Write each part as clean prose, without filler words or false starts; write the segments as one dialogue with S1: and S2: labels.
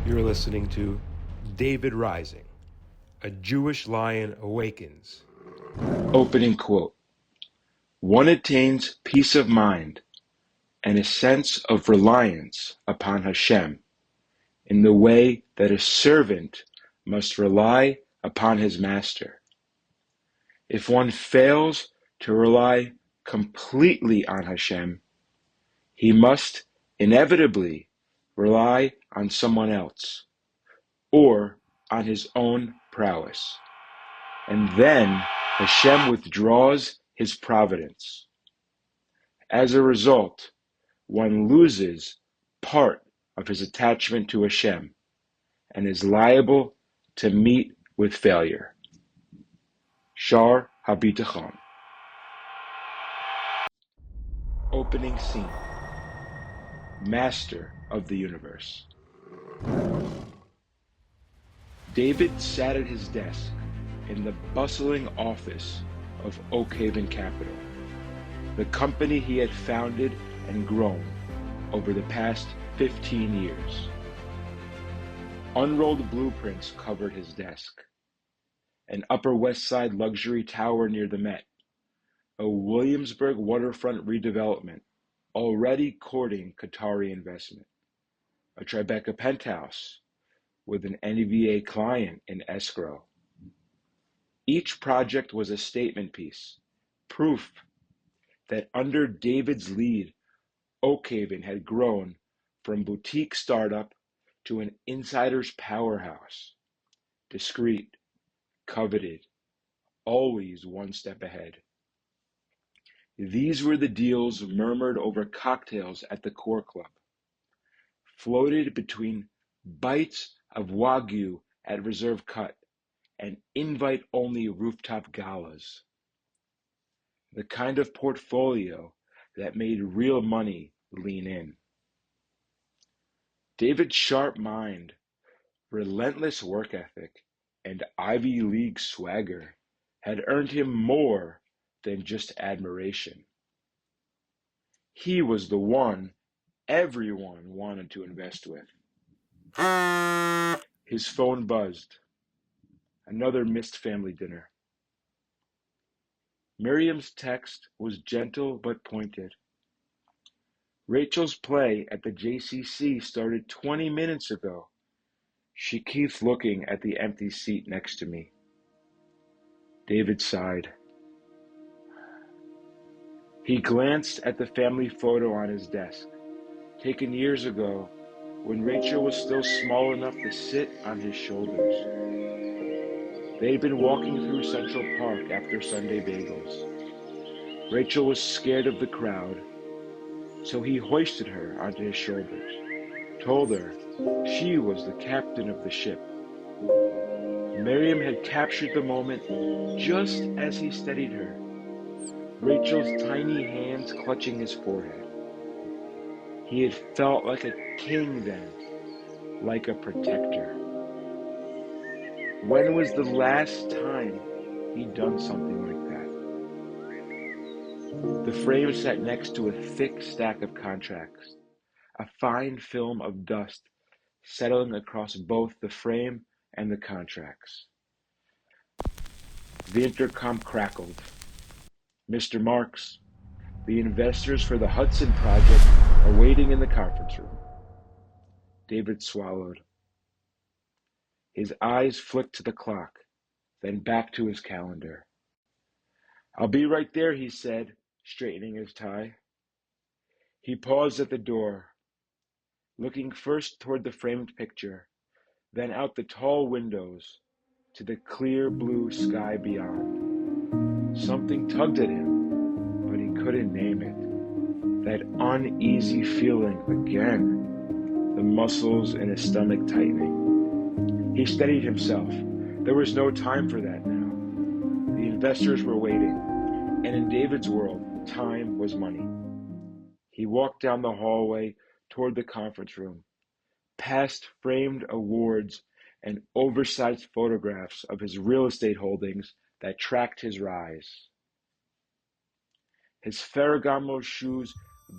S1: You're listening to David Rising, A Jewish Lion Awakens.
S2: Opening quote. One attains peace of mind and a sense of reliance upon Hashem in the way that a servant must rely upon his master. If one fails to rely completely on Hashem, he must inevitably rely on someone else or on his own prowess. And then Hashem withdraws his providence. As a result, one loses part of his attachment to Hashem and is liable to meet with failure. Shar HaBitachon. Opening scene. Master of the universe. David sat at his desk in the bustling office of Oak Haven Capital, the company he had founded and grown over the past 15 years. Unrolled blueprints covered his desk. An Upper West Side luxury tower near the Met, a Williamsburg waterfront redevelopment already courting Qatari investment, a Tribeca penthouse with an NVA client in escrow. Each project was a statement piece, proof that under David's lead, Oak Haven had grown from boutique startup to an insider's powerhouse, discreet, coveted, always one step ahead. These were the deals murmured over cocktails at the Core Club, floated between bites of Wagyu at Reserve Cut and invite-only rooftop galas. The kind of portfolio that made real money lean in. David's sharp mind, relentless work ethic, and Ivy League swagger had earned him more than just admiration. He was the one everyone wanted to invest with. His phone buzzed. Another missed family dinner. Miriam's text was gentle but pointed. Rachel's play at the JCC started 20 minutes ago. She keeps looking at the empty seat next to me. David sighed. He glanced at the family photo on his desk, taken years ago when Rachel was still small enough to sit on his shoulders. They had been walking through Central Park after Sunday bagels. Rachel was scared of the crowd, so he hoisted her onto his shoulders, told her she was the captain of the ship. Miriam had captured the moment just as he steadied her, Rachel's tiny hands clutching his forehead. He had felt like a king then, like a protector. When was the last time he'd done something like that? The frame sat next to a thick stack of contracts, a fine film of dust settling across both the frame and the contracts. The intercom crackled. Mr. Marks, the investors for the Hudson project are waiting in the conference room. David swallowed. His eyes flicked to the clock, then back to his calendar. I'll be right there, he said, straightening his tie. He paused at the door, looking first toward the framed picture, then out the tall windows to the clear blue sky beyond. Something tugged at him, but he couldn't name it. That uneasy feeling again, the muscles in his stomach tightening. He steadied himself. There was no time for that now. The investors were waiting, and in David's world, time was money. He walked down the hallway toward the conference room, past framed awards and oversized photographs of his real estate holdings that tracked his rise. His Ferragamo shoes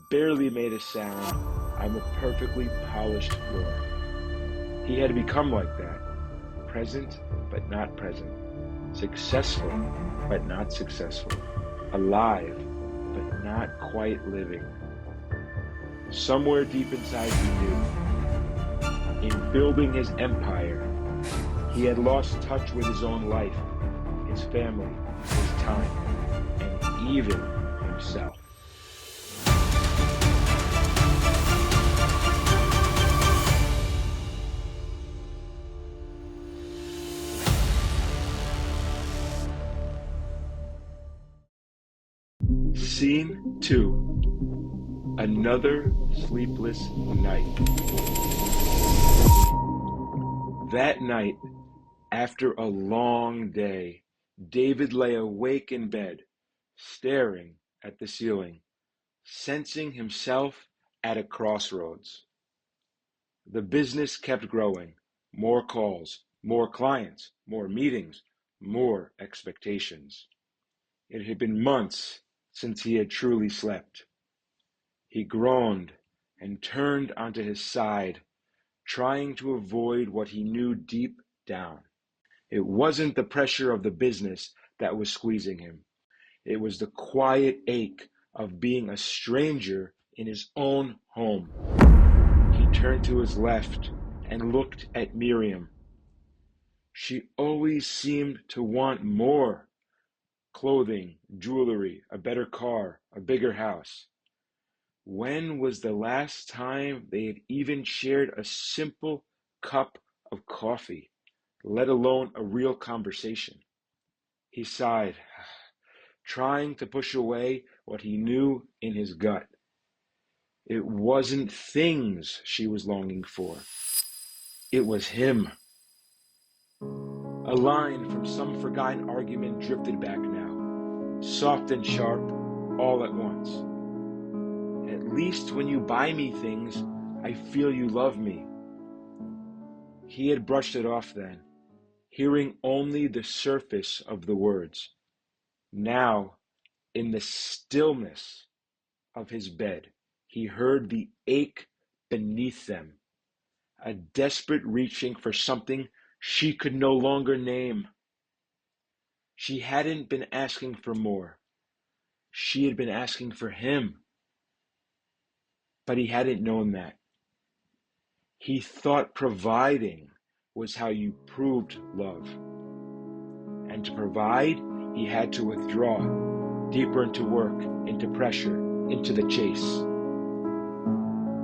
S2: barely made a sound on the perfectly polished floor. He had become like that, present but not present, successful but not successful, alive but not quite living. Somewhere deep inside he knew, in building his empire, he had lost touch with his own life, his family, his time, and even himself. Scene 2. Another sleepless night. That night, after a long day, David lay awake in bed, staring at the ceiling, sensing himself at a crossroads. The business kept growing. More calls, more clients, more meetings, more expectations. It had been months since he had truly slept. He groaned and turned onto his side, trying to avoid what he knew deep down. It wasn't the pressure of the business that was squeezing him. It was the quiet ache of being a stranger in his own home. He turned to his left and looked at Miriam. She always seemed to want more. Clothing, jewelry, a better car, a bigger house. When was the last time they had even shared a simple cup of coffee, let alone a real conversation? He sighed, trying to push away what he knew in his gut. It wasn't things she was longing for. It was him. A line from some forgotten argument drifted back now, soft and sharp, all at once. At least when you buy me things, I feel you love me. He had brushed it off then, hearing only the surface of the words. Now, in the stillness of his bed, he heard the ache beneath them, a desperate reaching for something she could no longer name. She hadn't been asking for more. She had been asking for him. But he hadn't known that. He thought providing was how you proved love. And to provide, he had to withdraw, deeper into work, into pressure, into the chase.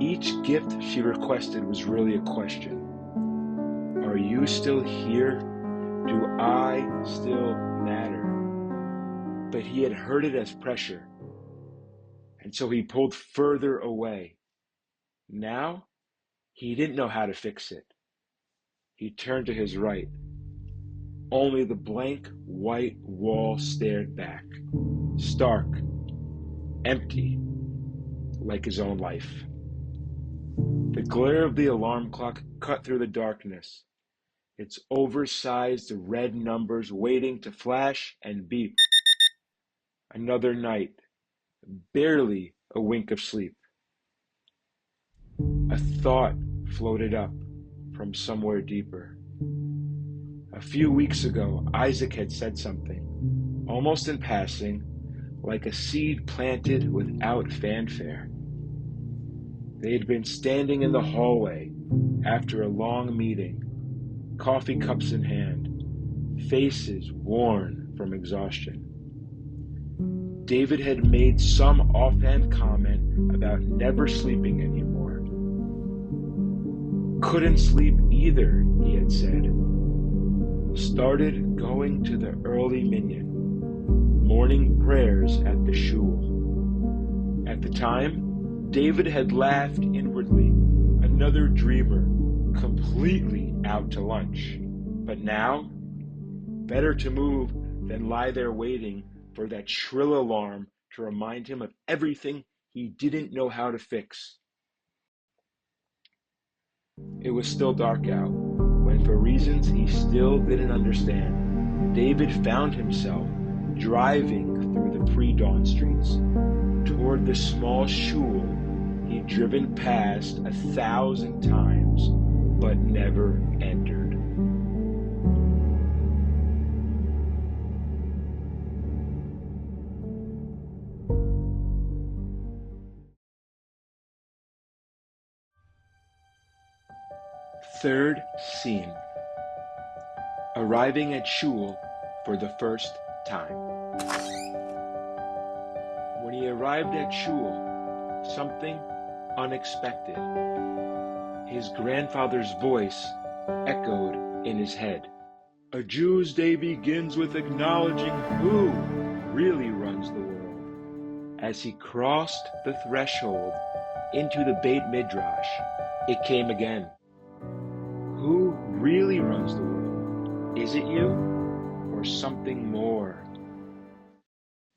S2: Each gift she requested was really a question. Are you still here? Do I still matter? But he had heard it as pressure, and so he pulled further away. Now, he didn't know how to fix it. He turned to his right. Only the blank white wall stared back, stark, empty, like his own life. The glare of the alarm clock cut through the darkness, its oversized red numbers waiting to flash and beep. Another night, barely a wink of sleep. A thought floated up from somewhere deeper. A few weeks ago, Isaac had said something, almost in passing, like a seed planted without fanfare. They had been standing in the hallway after a long meeting, coffee cups in hand, faces worn from exhaustion. David had made some offhand comment about never sleeping anymore. Couldn't sleep either, he had said. Started going to the early minyan, morning prayers at the Shul. At the time, David had laughed inwardly, another dreamer, completely out to lunch. But now, better to move than lie there waiting for that shrill alarm to remind him of everything he didn't know how to fix. It was still dark out, when for reasons he still didn't understand, David found himself driving through the pre-dawn streets, toward the small shul he'd driven past 1,000 times, but never entered. Third scene. Arriving at Shul for the first time. When he arrived at Shul, something unexpected. His grandfather's voice echoed in his head. A Jew's day begins with acknowledging who really runs the world. As he crossed the threshold into the Beit Midrash, it came again. Who really runs the world? Is it you or something more?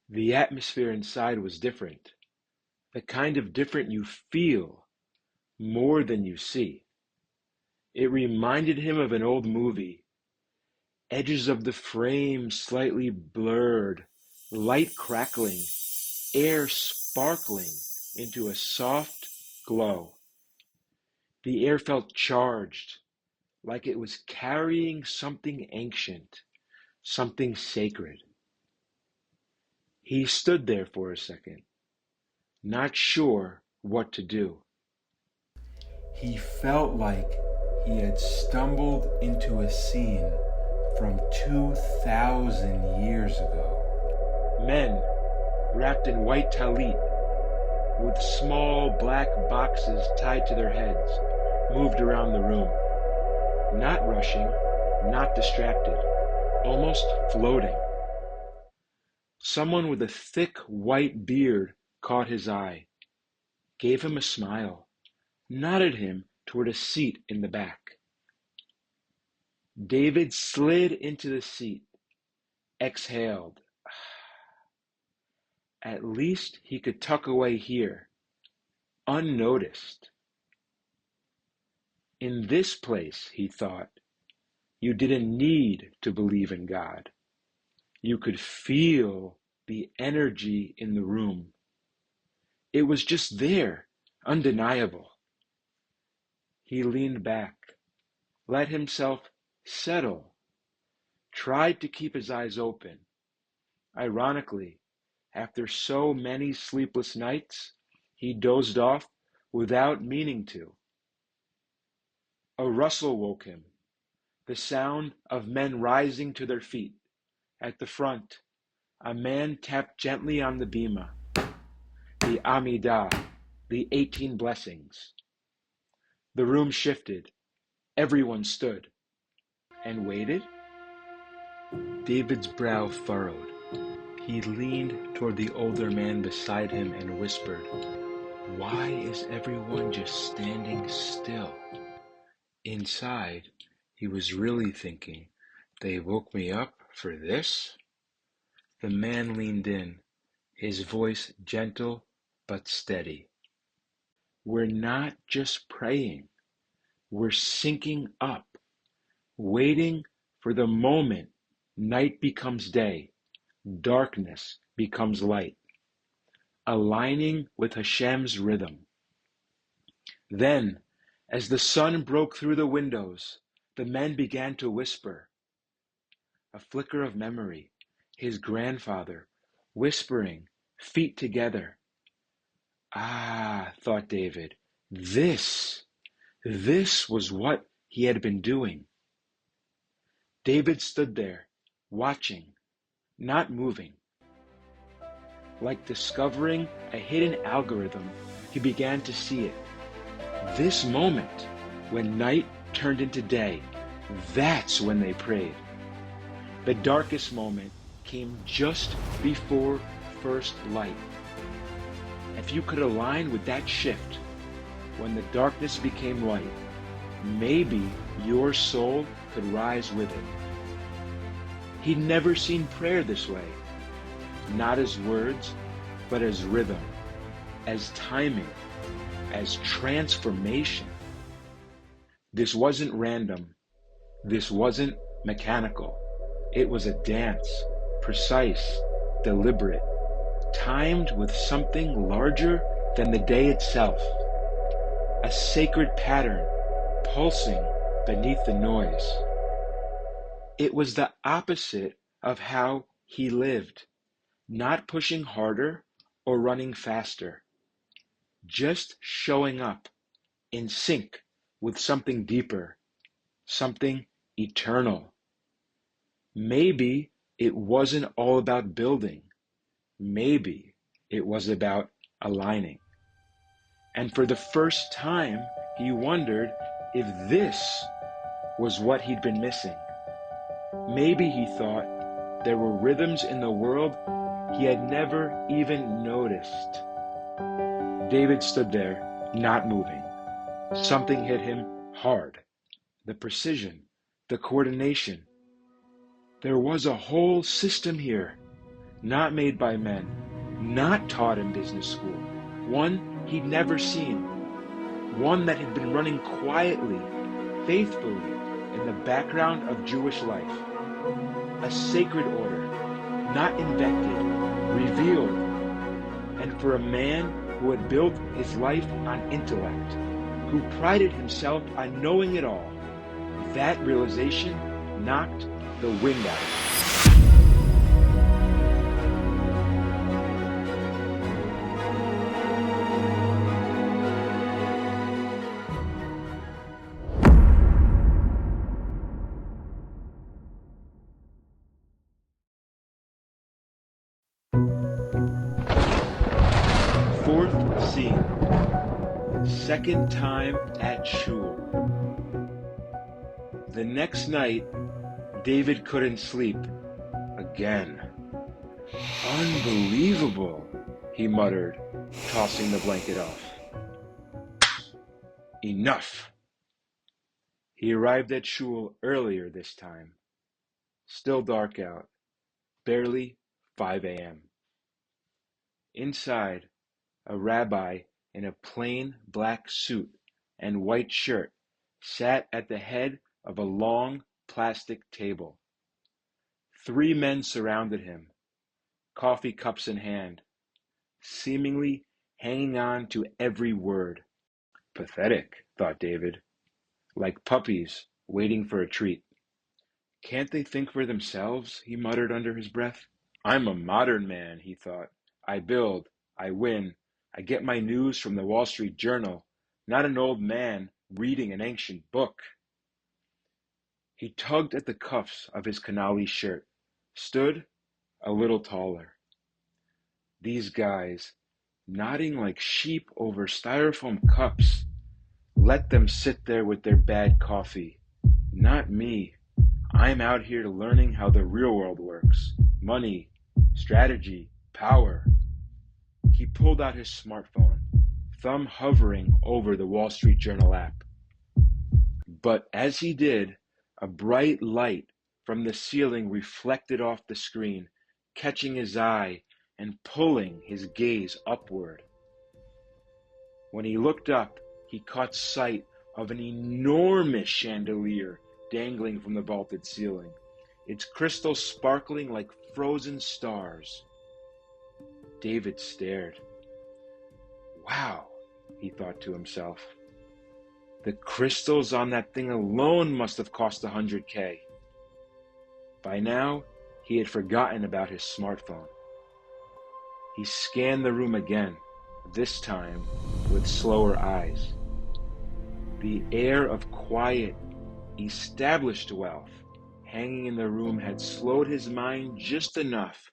S2: The atmosphere inside was different, the kind of different you feel more than you see. It reminded him of an old movie, edges of the frame slightly blurred, light crackling, air sparkling into a soft glow. The air felt charged, like it was carrying something ancient, something sacred. He stood there for a second, not sure what to do.
S1: He felt like he had stumbled into a scene from 2,000 years ago.
S2: Men, wrapped in white talit, with small black boxes tied to their heads, moved around the room. Not rushing, not distracted, almost floating. Someone with a thick white beard caught his eye, gave him a smile, nodded him toward a seat in the back. David slid into the seat, exhaled. At least he could tuck away here, unnoticed. In this place, he thought, you didn't need to believe in God. You could feel the energy in the room. It was just there, undeniable. He leaned back, let himself settle, tried to keep his eyes open. Ironically, after so many sleepless nights, he dozed off without meaning to. A rustle woke him, the sound of men rising to their feet. At the front, a man tapped gently on the bima, the Amidah, the 18 blessings. The room shifted. Everyone stood and waited. David's brow furrowed. He leaned toward the older man beside him and whispered, "Why is everyone just standing still?" Inside, he was really thinking, "They woke me up for this?" The man leaned in, his voice gentle but steady. We're not just praying. We're syncing up, waiting for the moment night becomes day, darkness becomes light, aligning with Hashem's rhythm. Then, as the sun broke through the windows, the men began to whisper. A flicker of memory, his grandfather, whispering, feet together. Ah, thought David, this was what he had been doing. David stood there, watching, not moving. Like discovering a hidden algorithm, he began to see it. This moment, when night turned into day, that's when they prayed. The darkest moment came just before first light. If you could align with that shift, when the darkness became light, maybe your soul could rise with it. He'd never seen prayer this way, not as words, but as rhythm, as timing, as transformation. This wasn't random. This wasn't mechanical. It was a dance, precise, deliberate, timed with something larger than the day itself. A sacred pattern pulsing beneath the noise. It was the opposite of how he lived, not pushing harder or running faster, just showing up in sync with something deeper, something eternal. Maybe it wasn't all about building. Maybe it was about aligning. And for the first time, he wondered if this was what he'd been missing. Maybe, he thought, there were rhythms in the world he had never even noticed. David stood there, not moving. Something hit him hard. The precision, the coordination. There was a whole system here, not made by men, not taught in business school, one he'd never seen, one that had been running quietly, faithfully in the background of Jewish life. A sacred order, not invented, revealed, and for a man who had built his life on intellect, who prided himself on knowing it all, that realization knocked the wind out of him. Fourth scene. Second time at Shul. The next night, David couldn't sleep again. Unbelievable, he muttered, tossing the blanket off. Enough. He arrived at Shul earlier this time. Still dark out, barely 5 a.m. Inside, a rabbi in a plain black suit and white shirt sat at the head of a long plastic table. 3 men surrounded him, coffee cups in hand, seemingly hanging on to every word. Pathetic, thought David, like puppies waiting for a treat. Can't they think for themselves? He muttered under his breath. I'm a modern man, he thought. I build, I win, I get my news from the Wall Street Journal, not an old man reading an ancient book. He tugged at the cuffs of his Canali shirt, stood a little taller. These guys, nodding like sheep over styrofoam cups, let them sit there with their bad coffee. Not me. I'm out here learning how the real world works. Money, strategy, power. He pulled out his smartphone, thumb hovering over the Wall Street Journal app. But as he did, a bright light from the ceiling reflected off the screen, catching his eye and pulling his gaze upward. When he looked up, he caught sight of an enormous chandelier dangling from the vaulted ceiling, its crystals sparkling like frozen stars. David stared. Wow, he thought to himself. The crystals on that thing alone must have cost $100K. By now, he had forgotten about his smartphone. He scanned the room again, this time with slower eyes. The air of quiet, established wealth hanging in the room had slowed his mind just enough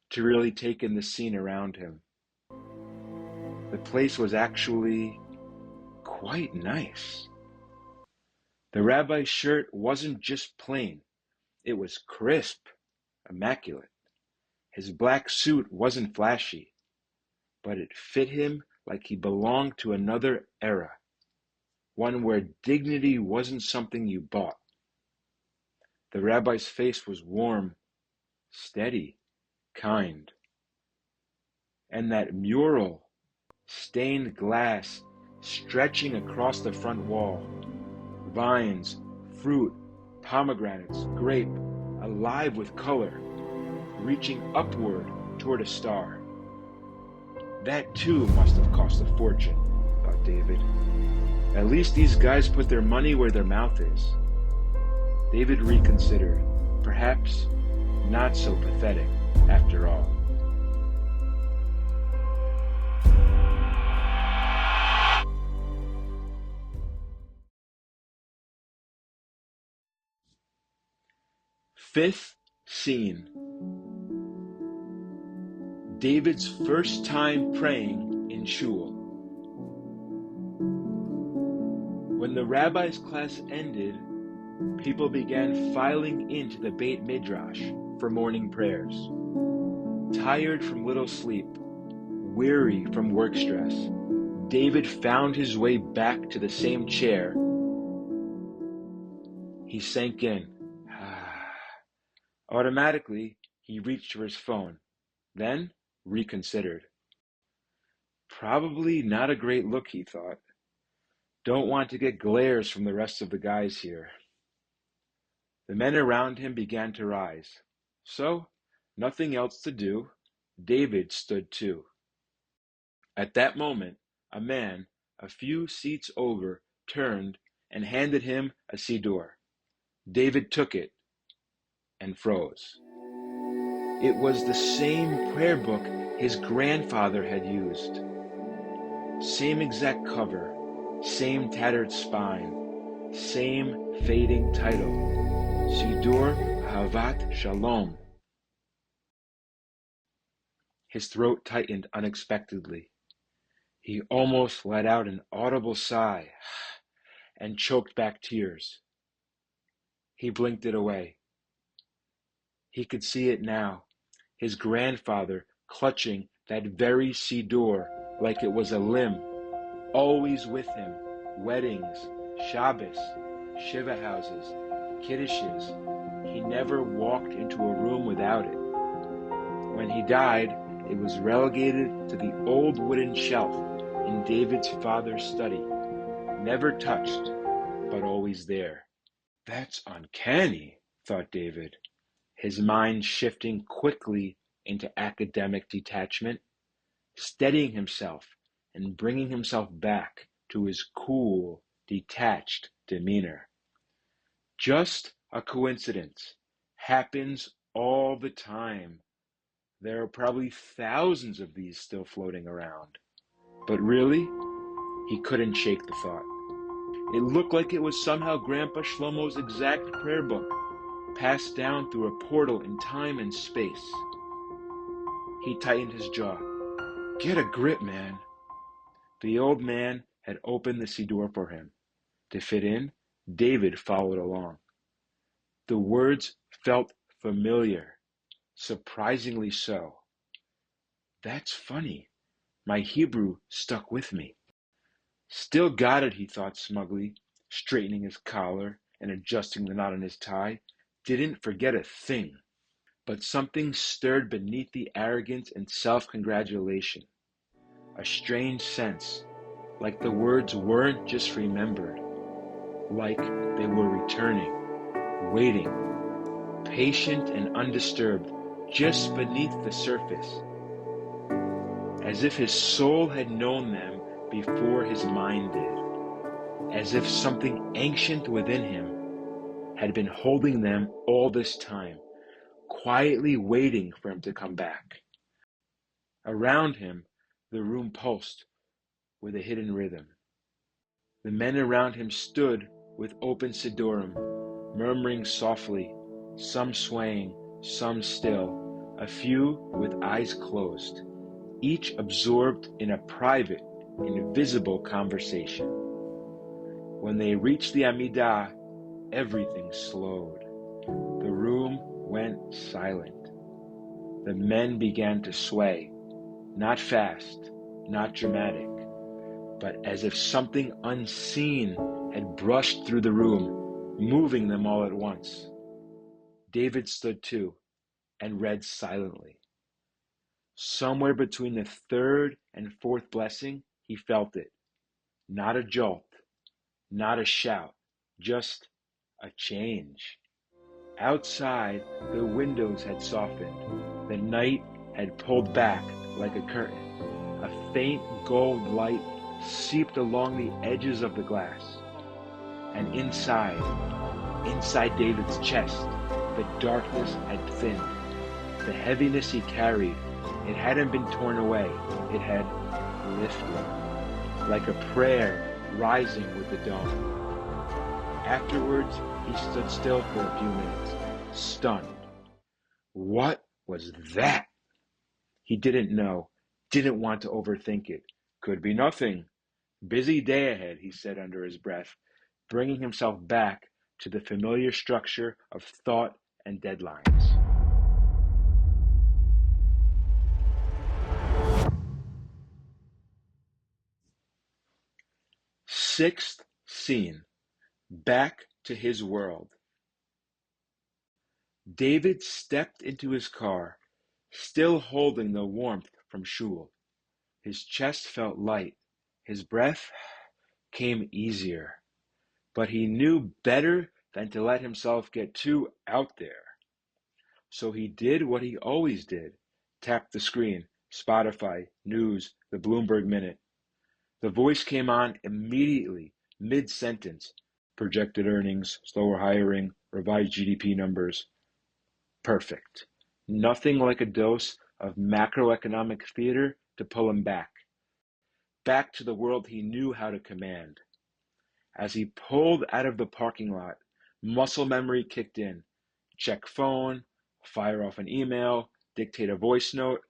S2: to really take in the scene around him. The place was actually quite nice. The rabbi's shirt wasn't just plain, it was crisp, immaculate. His black suit wasn't flashy, but it fit him like he belonged to another era, one where dignity wasn't something you bought. The rabbi's face was warm, steady, kind. And that mural, stained glass stretching across the front wall, vines, fruit, pomegranates, grape, alive with color, reaching upward toward a star. That too must have cost a fortune, thought David. At least these guys put their money where their mouth is. David reconsidered. Perhaps not so pathetic after all. Fifth scene. David's first time praying in Shul. When the rabbi's class ended, people began filing into the Beit Midrash for morning prayers. Tired from little sleep, weary from work stress, David found his way back to the same chair. He sank in. Automatically, he reached for his phone, then reconsidered. Probably not a great look, he thought. Don't want to get glares from the rest of the guys here. The men around him began to rise. So, nothing else to do, David stood too. At that moment, a man, a few seats over, turned and handed him a siddur. David took it and froze. It was the same prayer book his grandfather had used. Same exact cover, same tattered spine, same fading title, Siddur Ahavat Shalom. His throat tightened unexpectedly. He almost let out an audible sigh and choked back tears. He blinked it away. He could see it now, his grandfather clutching that very siddur like it was a limb, always with him, weddings, Shabbos, Shiva houses, kiddushes. He never walked into a room without it. When he died, it was relegated to the old wooden shelf in David's father's study, never touched, but always there. That's uncanny, thought David, his mind shifting quickly into academic detachment, steadying himself and bringing himself back to his cool, detached demeanor. Just a coincidence. Happens all the time. There are probably thousands of these still floating around. But really, he couldn't shake the thought. It looked like it was somehow Grandpa Shlomo's exact prayer book, passed down through a portal in time and space. He tightened his jaw. Get a grip, man. The old man had opened the siddur for him. To fit in, David followed along. The words felt familiar, surprisingly so. That's funny. My Hebrew stuck with me. Still got it, he thought smugly, straightening his collar and adjusting the knot in his tie. Didn't forget a thing. But something stirred beneath the arrogance and self-congratulation. A strange sense, like the words weren't just remembered, like they were returning, waiting, patient and undisturbed, just beneath the surface, as if his soul had known them before his mind did, as if something ancient within him had been holding them all this time, quietly waiting for him to come back. Around him, the room pulsed with a hidden rhythm. The men around him stood with open siddurim, murmuring softly, some swaying, some still, a few with eyes closed, each absorbed in a private, invisible conversation. When they reached the Amidah, everything slowed. The room went silent. The men began to sway, not fast, not dramatic, but as if something unseen had brushed through the room, moving them all at once. David stood too and read silently. Somewhere between the third and fourth blessing, he felt it. Not a jolt, not a shout, just a change. Outside, the windows had softened. The night had pulled back like a curtain. A faint gold light seeped along the edges of the glass. And inside David's chest, the darkness had thinned. The heaviness he carried, it hadn't been torn away, it had lifted, like a prayer rising with the dawn. Afterwards, he stood still for a few minutes, stunned. What was that? He didn't know, didn't want to overthink it. Could be nothing. Busy day ahead, he said under his breath, bringing himself back to the familiar structure of thought and deadlines. Sixth scene. Back to his world. David stepped into his car, still holding the warmth from Shul. His chest felt light. His breath came easier. But he knew better than to let himself get too out there. So he did what he always did. Tapped the screen, Spotify, news, the Bloomberg Minute. The voice came on immediately, mid-sentence. Projected earnings, slower hiring, revised GDP numbers. Perfect. Nothing like a dose of macroeconomic theater to pull him back. Back to the world he knew how to command. As he pulled out of the parking lot, muscle memory kicked in. Check phone, fire off an email, dictate a voice note.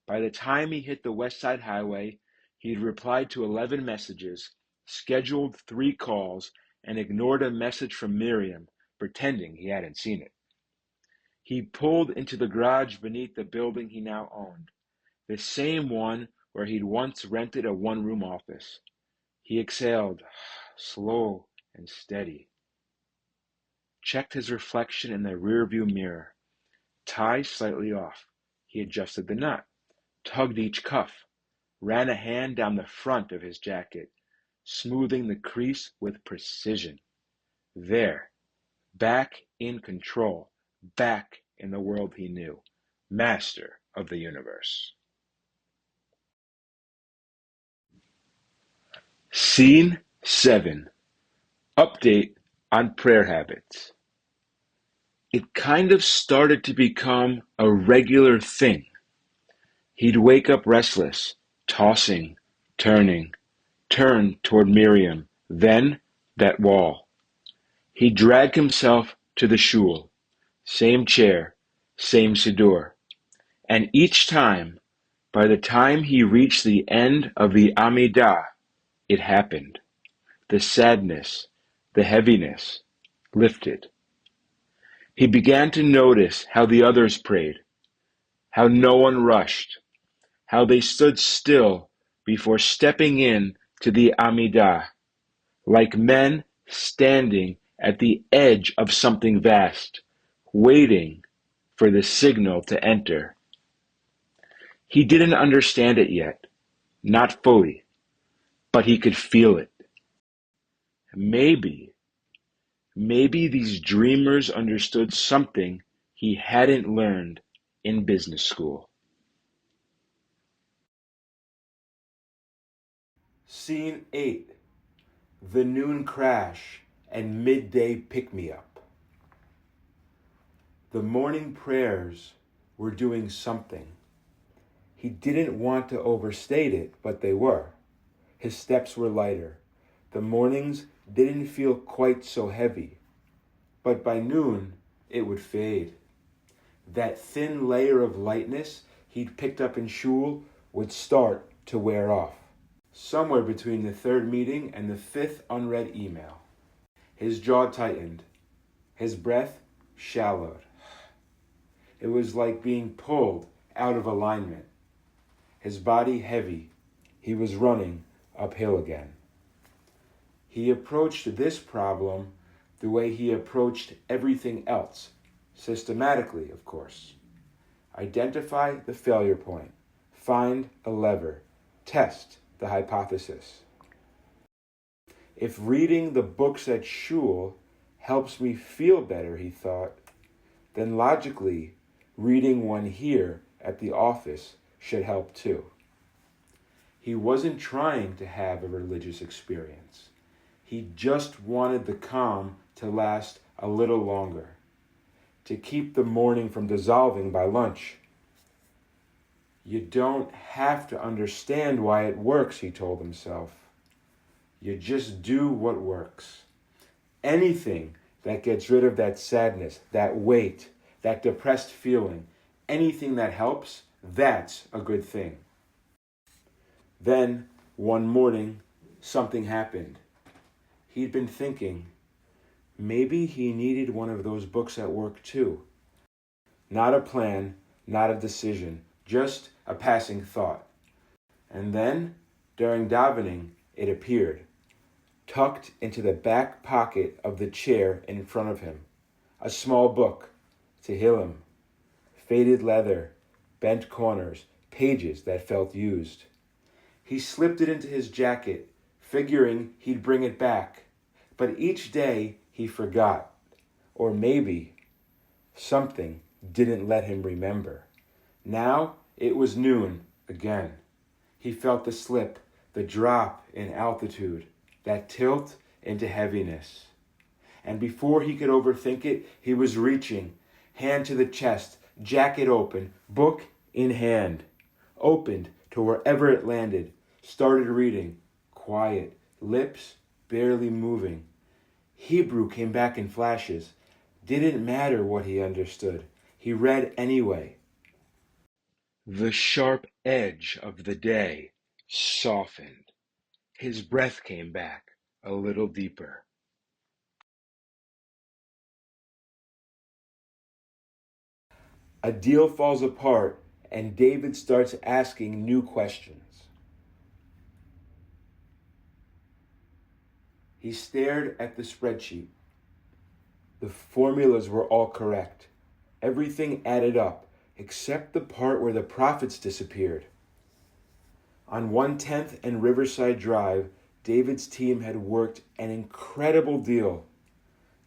S2: By the time he hit the West Side Highway, he'd replied to 11 messages, scheduled 3 calls, and ignored a message from Miriam, pretending he hadn't seen it. He pulled into the garage beneath the building he now owned, the same one where he'd once rented a one-room office. He exhaled, slow and steady. Checked his reflection in the rearview mirror. Tie slightly off. He adjusted the knot, tugged each cuff, ran a hand down the front of his jacket, smoothing the crease with precision. There, back in control, back in the world he knew, master of the universe. Scene 7. Update on prayer habits. It kind of started to become a regular thing. He'd wake up restless, tossing, turning, turn toward Miriam, then that wall. He'd drag himself to the Shul, same chair, same siddur, and each time, by the time he reached the end of the Amidah, it happened. The sadness, the heaviness, lifted. He began to notice how the others prayed, how no one rushed, how they stood still before stepping in to the Amidah, like men standing at the edge of something vast, waiting for the signal to enter. He didn't understand it yet, not fully, but he could feel it. Maybe these dreamers understood something he hadn't learned in business school.
S1: Scene 8. The noon crash and midday pick-me-up. The morning prayers were doing something. He didn't want to overstate it, but they were. His steps were lighter. The mornings didn't feel quite so heavy. But by noon, it would fade. That thin layer of lightness he'd picked up in Shul would start to wear off. Somewhere between the 3rd meeting and the 5th unread email. His jaw tightened. His breath shallowed. It was like being pulled out of alignment. His body heavy. He was running uphill again. He approached this problem the way he approached everything else, systematically, of course. Identify the failure point. Find a lever. Test the hypothesis. If reading the books at Shul helps me feel better, he thought, then logically, reading one here at the office should help too. He wasn't trying to have a religious experience. He just wanted the calm to last a little longer, to keep the morning from dissolving by lunch. You don't have to understand why it works, he told himself. You just do what works. Anything that gets rid of that sadness, that weight, that depressed feeling, anything that helps, that's a good thing. Then, one morning, something happened. He'd been thinking, maybe he needed one of those books at work too. Not a plan, not a decision, just a passing thought. And then, during davening, it appeared, tucked into the back pocket of the chair in front of him. A small book, Tehillim, faded leather, bent corners, pages that felt used. He slipped it into his jacket, figuring he'd bring it back. But each day he forgot. Or maybe something didn't let him remember. Now it was noon again. He felt the slip, the drop in altitude, that tilt into heaviness. And before he could overthink it, he was reaching, hand to the chest, jacket open, book in hand. Opened to wherever it landed, started reading, quiet, lips barely moving. Hebrew came back in flashes. Didn't matter what he understood. He read anyway.
S2: The sharp edge of the day softened. His breath came back a little deeper.
S1: A deal falls apart, and David starts asking new questions. He stared at the spreadsheet. The formulas were all correct. Everything added up, except the part where the profits disappeared. On 110th and Riverside Drive, David's team had worked an incredible deal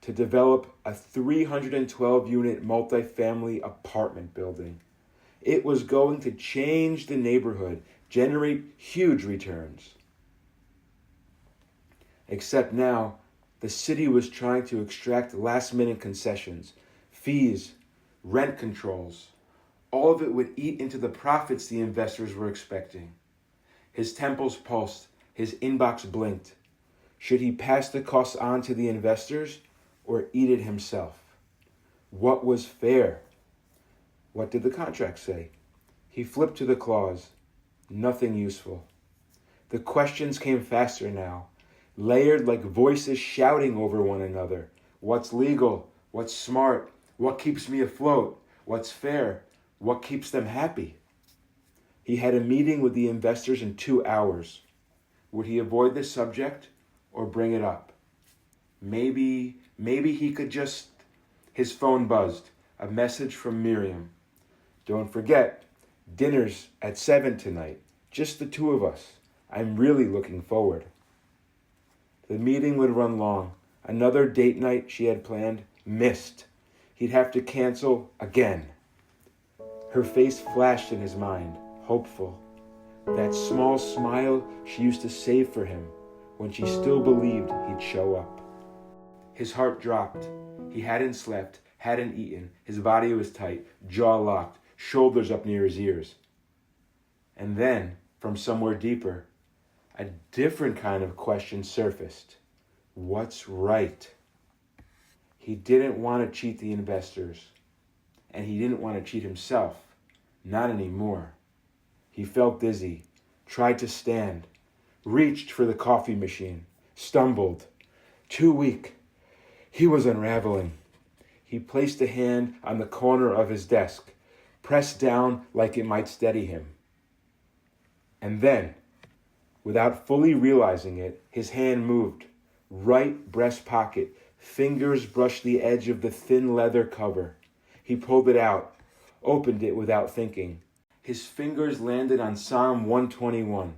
S1: to develop a 312-unit multifamily apartment building. It was going to change the neighborhood, generate huge returns. Except now, the city was trying to extract last-minute concessions, fees, rent controls. All of it would eat into the profits the investors were expecting. His temples pulsed, his inbox blinked. Should he pass the costs on to the investors or eat it himself? What was fair? What did the contract say? He flipped to the clause. Nothing useful. The questions came faster now, layered like voices shouting over one another. What's legal? What's smart? What keeps me afloat? What's fair? What keeps them happy? He had a meeting with the investors in 2 hours. Would he avoid the subject or bring it up? Maybe he could just... His phone buzzed. A message from Miriam. Don't forget, dinner's at 7 tonight. Just the two of us. I'm really looking forward. The meeting would run long. Another date night she had planned, missed. He'd have to cancel again. Her face flashed in his mind, hopeful. That small smile she used to save for him when she still believed he'd show up. His heart dropped. He hadn't slept, hadn't eaten. His body was tight, jaw locked, shoulders up near his ears. And then, from somewhere deeper, a different kind of question surfaced. What's right? He didn't want to cheat the investors, and he didn't want to cheat himself. Not anymore. He felt dizzy, tried to stand, reached for the coffee machine, stumbled. Too weak. He was unraveling. He placed a hand on the corner of his desk, pressed down like it might steady him. And then, without fully realizing it, his hand moved. Right breast pocket. Fingers brushed the edge of the thin leather cover. He pulled it out, opened it without thinking. His fingers landed on Psalm 121.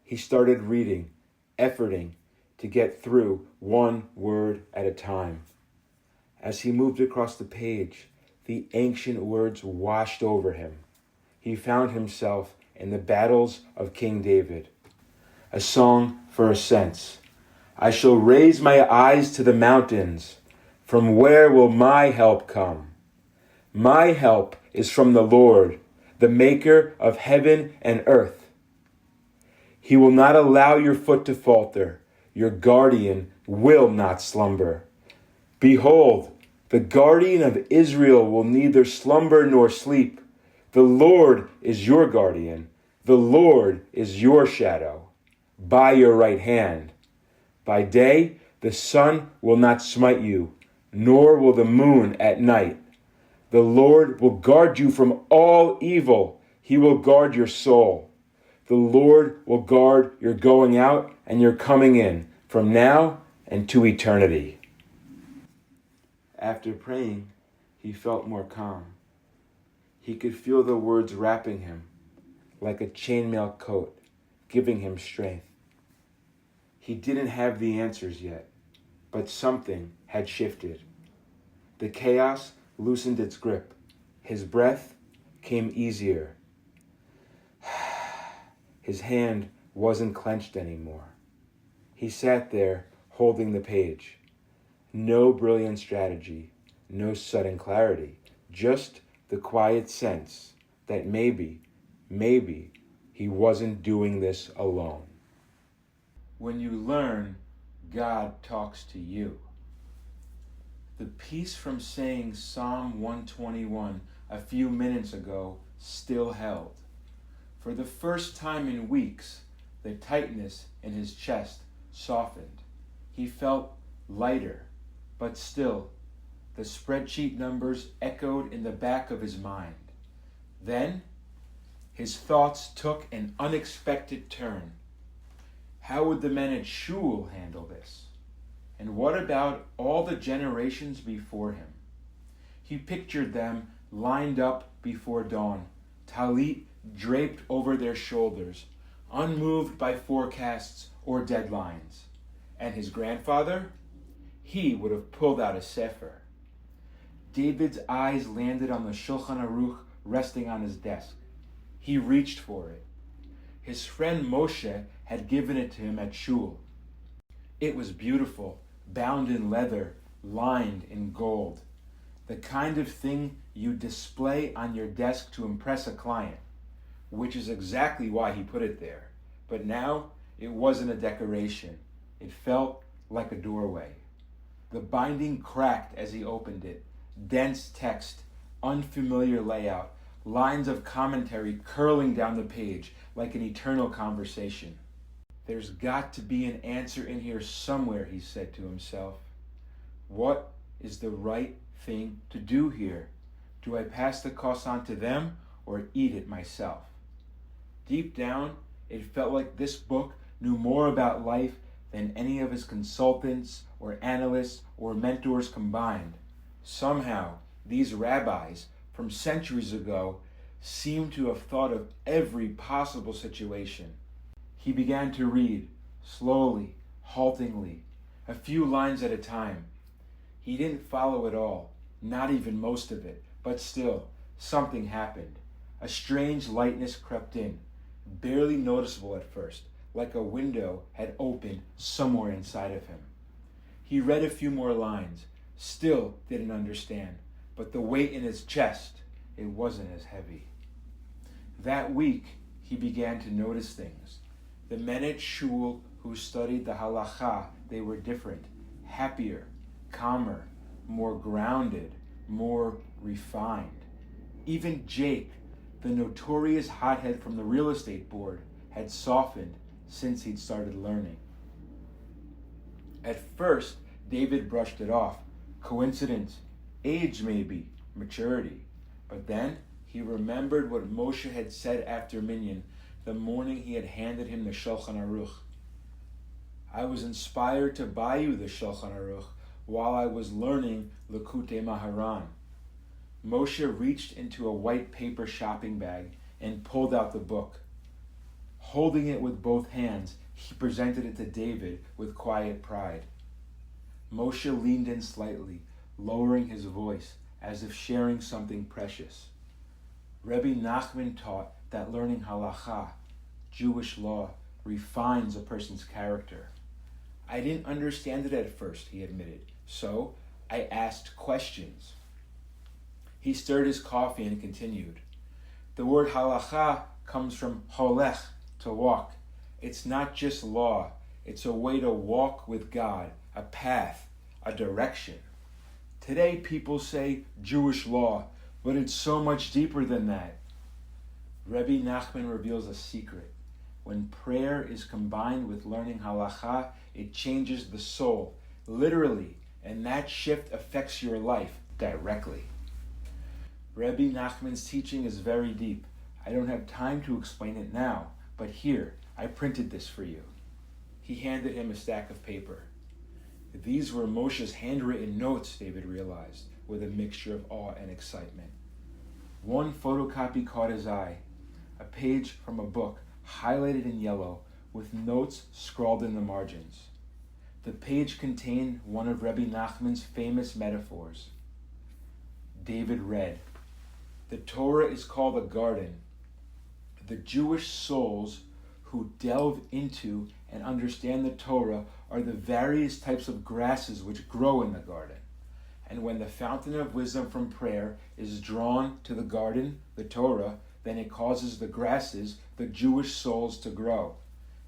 S1: He started reading, efforting to get through one word at a time. As he moved across the page, the ancient words washed over him. He found himself in the battles of King David. A song for ascents. I shall raise my eyes to the mountains. From where will my help come? My help is from the Lord, the maker of heaven and earth. He will not allow your foot to falter. Your guardian will not slumber. Behold, the guardian of Israel will neither slumber nor sleep. The Lord is your guardian. The Lord is your shadow by your right hand. By day, the sun will not smite you, nor will the moon at night. The Lord will guard you from all evil. He will guard your soul. The Lord will guard your going out and your coming in from now and to eternity. After praying, he felt more calm. He could feel the words wrapping him like a chainmail coat, giving him strength. He didn't have the answers yet, but something had shifted. The chaos loosened its grip. His breath came easier. His hand wasn't clenched anymore. He sat there holding the page. No brilliant strategy, no sudden clarity, just the quiet sense that maybe he wasn't doing this alone. When you learn, God talks to you. The piece from saying Psalm 121 a few minutes ago still held. For the first time in weeks, the tightness in his chest softened. He felt lighter, but still, the spreadsheet numbers echoed in the back of his mind. Then, his thoughts took an unexpected turn. How would the men at Shul handle this? And what about all the generations before him? He pictured them lined up before dawn, talit draped over their shoulders, unmoved by forecasts or deadlines. And his grandfather? He would have pulled out a sefer. David's eyes landed on the Shulchan Aruch resting on his desk. He reached for it. His friend Moshe had given it to him at Shul. It was beautiful, bound in leather, lined in gold. The kind of thing you display on your desk to impress a client, which is exactly why he put it there. But now, it wasn't a decoration. It felt like a doorway. The binding cracked as he opened it. Dense text, unfamiliar layout, lines of commentary curling down the page like an eternal conversation. There's got to be an answer in here somewhere, he said to himself. What is the right thing to do here? Do I pass the cost on to them or eat it myself? Deep down, it felt like this book knew more about life than any of his consultants or analysts or mentors combined. Somehow, these rabbis from centuries ago seemed to have thought of every possible situation. He began to read, slowly, haltingly, a few lines at a time. He didn't follow it all, not even most of it, but still, something happened. A strange lightness crept in, barely noticeable at first, like a window had opened somewhere inside of him. He read a few more lines, still didn't understand, but the weight in his chest, it wasn't as heavy. That week, he began to notice things. The men at Shul who studied the halacha, they were different, happier, calmer, more grounded, more refined. Even Jake, the notorious hothead from the real estate board, had softened since he'd started learning. At first, David brushed it off. Coincidence, age maybe, maturity. But then he remembered what Moshe had said after Minyan, the morning he had handed him the Shulchan Aruch. I was inspired to buy you the Shulchan Aruch while I was learning Likutei Maharan. Moshe reached into a white paper shopping bag and pulled out the book. Holding it with both hands, he presented it to David with quiet pride. Moshe leaned in slightly, lowering his voice as if sharing something precious. Rebbe Nachman taught that learning halacha, Jewish law, refines a person's character. I didn't understand it at first, he admitted, so I asked questions. He stirred his coffee and continued. The word halacha comes from holech, to walk. It's not just law, it's a way to walk with God, a path, a direction. Today people say Jewish law, but it's so much deeper than that. Rebbe Nachman reveals a secret. When prayer is combined with learning halacha, it changes the soul, literally, and that shift affects your life directly. Rebbe Nachman's teaching is very deep. I don't have time to explain it now, but here, I printed this for you. He handed him a stack of paper. These were Moshe's handwritten notes, David realized, with a mixture of awe and excitement. One photocopy caught his eye, a page from a book, highlighted in yellow, with notes scrawled in the margins. The page contained one of Rebbe Nachman's famous metaphors. David read, "The Torah is called a garden. The Jewish souls who delve into and understand the Torah are the various types of grasses which grow in the garden. And when the fountain of wisdom from prayer is drawn to the garden, the Torah, then it causes the grasses, the Jewish souls, to grow.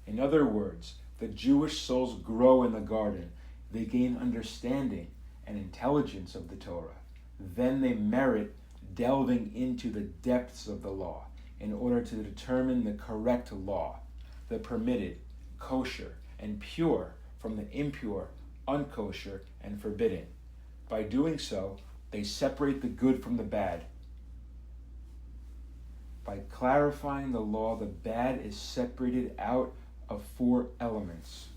S1: In other words, the Jewish souls grow in the garden. They gain understanding and intelligence of the Torah. Then they merit delving into the depths of the law in order to determine the correct law, the permitted, kosher, and pure from the impure, unkosher, and forbidden. By doing so, they separate the good from the bad. By clarifying the law, the bad is separated out of 4 elements.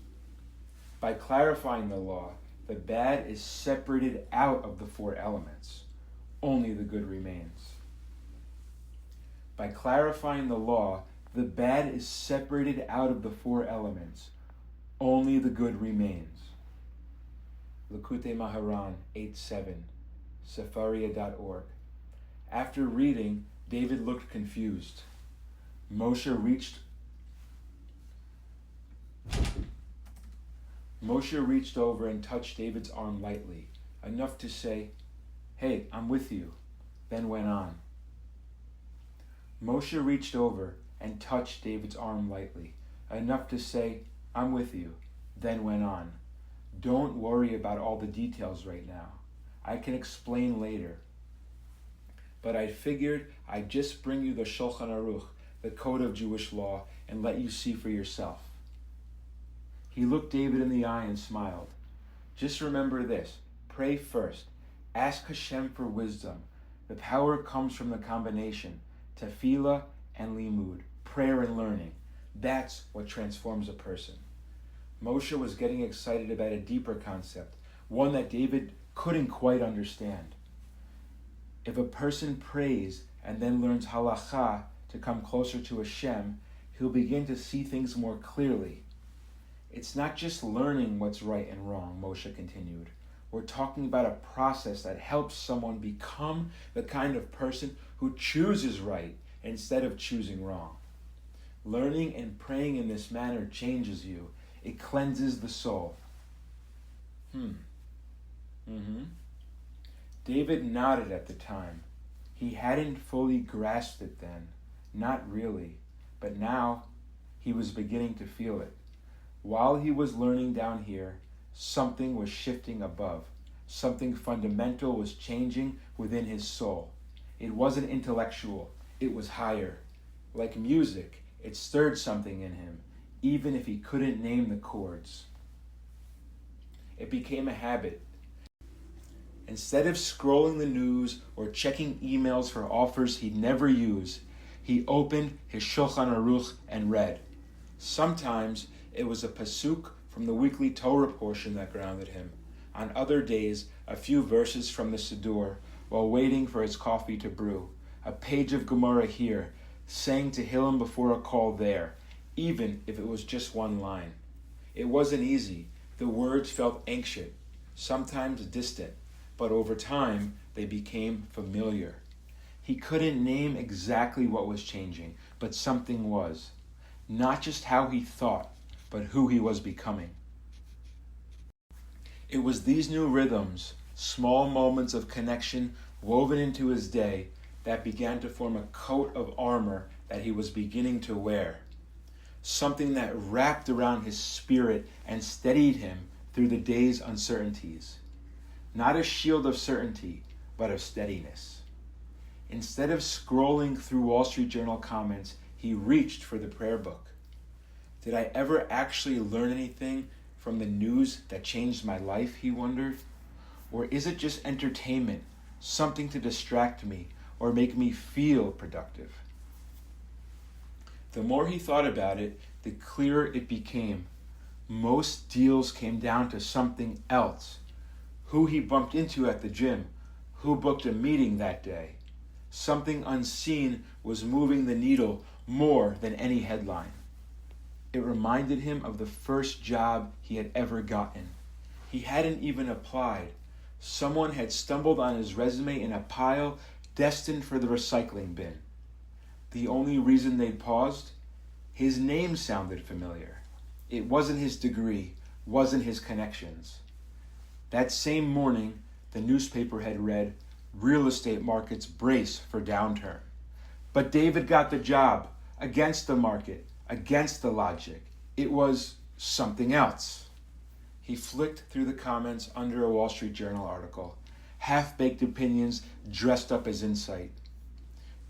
S1: By clarifying the law, the bad is separated out of the 4 elements. Only the good remains. By clarifying the law, the bad is separated out of the 4 elements. Only the good remains. Likutei Maharan 8:7, Sefaria.org. After reading, David looked confused. Moshe reached over and touched David's arm lightly, enough to say, "Hey, I'm with you," then went on. Moshe reached over and touched David's arm lightly, enough to say, "I'm with you," then went on. Don't worry about all the details right now. I can explain later. But I figured I'd just bring you the Shulchan Aruch, the code of Jewish law, and let you see for yourself. He looked David in the eye and smiled. Just remember this. Pray first. Ask Hashem for wisdom. The power comes from the combination, tefillah and limud, prayer and learning. That's what transforms a person. Moshe was getting excited about a deeper concept, one that David couldn't quite understand. If a person prays and then learns halacha to come closer to Hashem, he'll begin to see things more clearly. It's not just learning what's right and wrong, Moshe continued. We're talking about a process that helps someone become the kind of person who chooses right instead of choosing wrong. Learning and praying in this manner changes you. It cleanses the soul. David nodded at the time. He hadn't fully grasped it then. Not really. But now he was beginning to feel it. While he was learning down here, something was shifting above. Something fundamental was changing within his soul. It wasn't intellectual. It was higher. Like music, it stirred something in him, even if he couldn't name the chords. It became a habit. Instead of scrolling the news or checking emails for offers he'd never use, he opened his Shulchan Aruch and read. Sometimes it was a pasuk from the weekly Torah portion that grounded him. On other days, a few verses from the Siddur while waiting for his coffee to brew. A page of Gemara here, saying Tehillim before a call there, even if it was just one line. It wasn't easy. The words felt anxious, sometimes distant, but over time they became familiar. He couldn't name exactly what was changing, but something was. Not just how he thought, but who he was becoming. It was these new rhythms, small moments of connection woven into his day, that began to form a coat of armor that he was beginning to wear. Something that wrapped around his spirit and steadied him through the day's uncertainties. Not a shield of certainty, but of steadiness. Instead of scrolling through Wall Street Journal comments, he reached for the prayer book. Did I ever actually learn anything from the news that changed my life, he wondered? Or is it just entertainment, something to distract me or make me feel productive? The more he thought about it, the clearer it became. Most deals came down to something else. Who he bumped into at the gym, who booked a meeting that day. Something unseen was moving the needle more than any headline. It reminded him of the first job he had ever gotten. He hadn't even applied. Someone had stumbled on his resume in a pile destined for the recycling bin. The only reason they'd paused? His name sounded familiar. It wasn't his degree, wasn't his connections. That same morning, the newspaper had read, "Real estate markets brace for downturn." But David got the job, against the market, against the logic. It was something else. He flicked through the comments under a Wall Street Journal article, half-baked opinions dressed up as insight.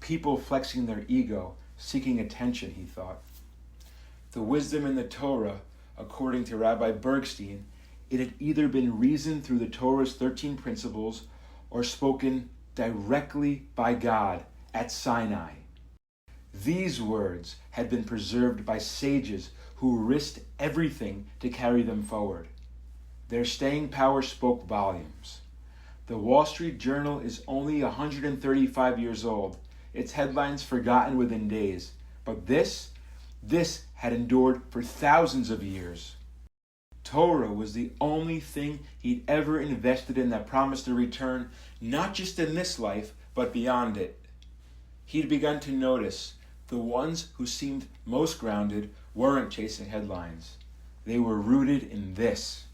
S1: People flexing their ego, seeking attention, he thought. The wisdom in the Torah, according to Rabbi Bergstein, it had either been reasoned through the Torah's 13 principles or spoken directly by God at Sinai. These words had been preserved by sages who risked everything to carry them forward. Their staying power spoke volumes. The Wall Street Journal is only 135 years old, its headlines forgotten within days. But this had endured for thousands of years. Torah was the only thing he'd ever invested in that promised a return, not just in this life, but beyond it. He'd begun to notice the ones who seemed most grounded weren't chasing headlines. They were rooted in this.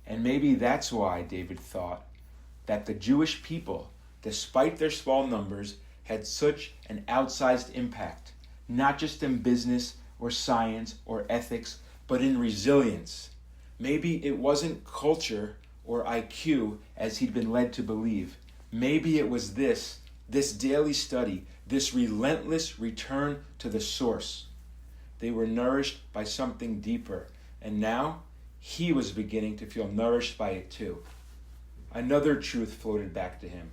S1: And maybe that's why, David thought, that the Jewish people, despite their small numbers, had such an outsized impact, not just in business or science or ethics, but in resilience. Maybe it wasn't culture or IQ as he'd been led to believe. Maybe it was this daily study, this relentless return to the source. They were nourished by something deeper, and now he was beginning to feel nourished by it too. Another truth floated back to him.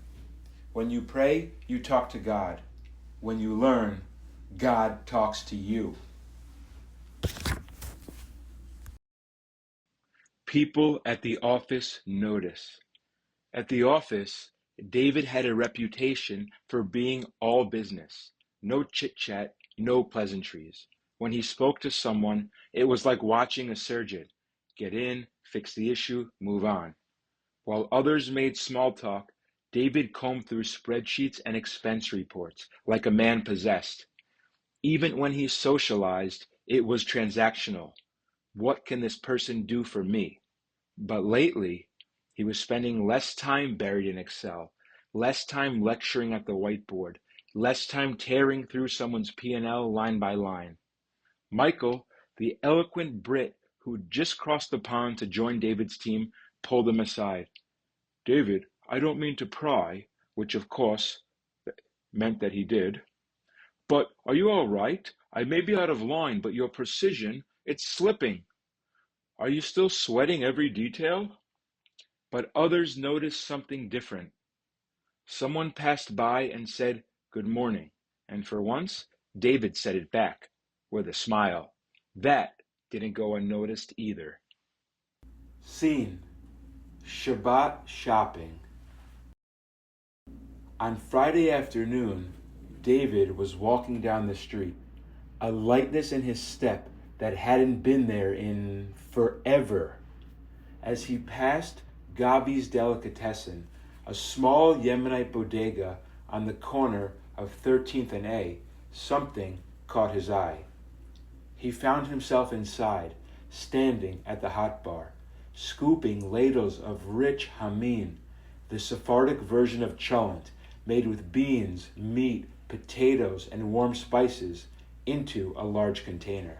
S1: When you pray, you talk to God. When you learn, God talks to you. People at the office notice. At the office, David had a reputation for being all business. No chit-chat, no pleasantries. When he spoke to someone, it was like watching a surgeon. Get in, fix the issue, move on. While others made small talk, David combed through spreadsheets and expense reports like a man possessed. Even when he socialized, it was transactional. What can this person do for me? But lately, he was spending less time buried in Excel, less time lecturing at the whiteboard, less time tearing through someone's P&L line by line. Michael, the eloquent Brit who'd just crossed the pond to join David's team, pulled him aside. "David, I don't mean to pry," which of course meant that he did. "But are you all right? I may be out of line, but your precision, it's slipping. Are you still sweating every detail?" But others noticed something different. Someone passed by and said, "Good morning." And for once, David said it back, with a smile. That didn't go unnoticed either. Scene: Shabbat Shopping. On Friday afternoon, David was walking down the street, a lightness in his step that hadn't been there in forever. As he passed Gabi's Delicatessen, a small Yemenite bodega on the corner of 13th and A, something caught his eye. He found himself inside, standing at the hot bar, scooping ladles of rich hameen, the Sephardic version of cholent, made with beans, meat, potatoes, and warm spices, into a large container.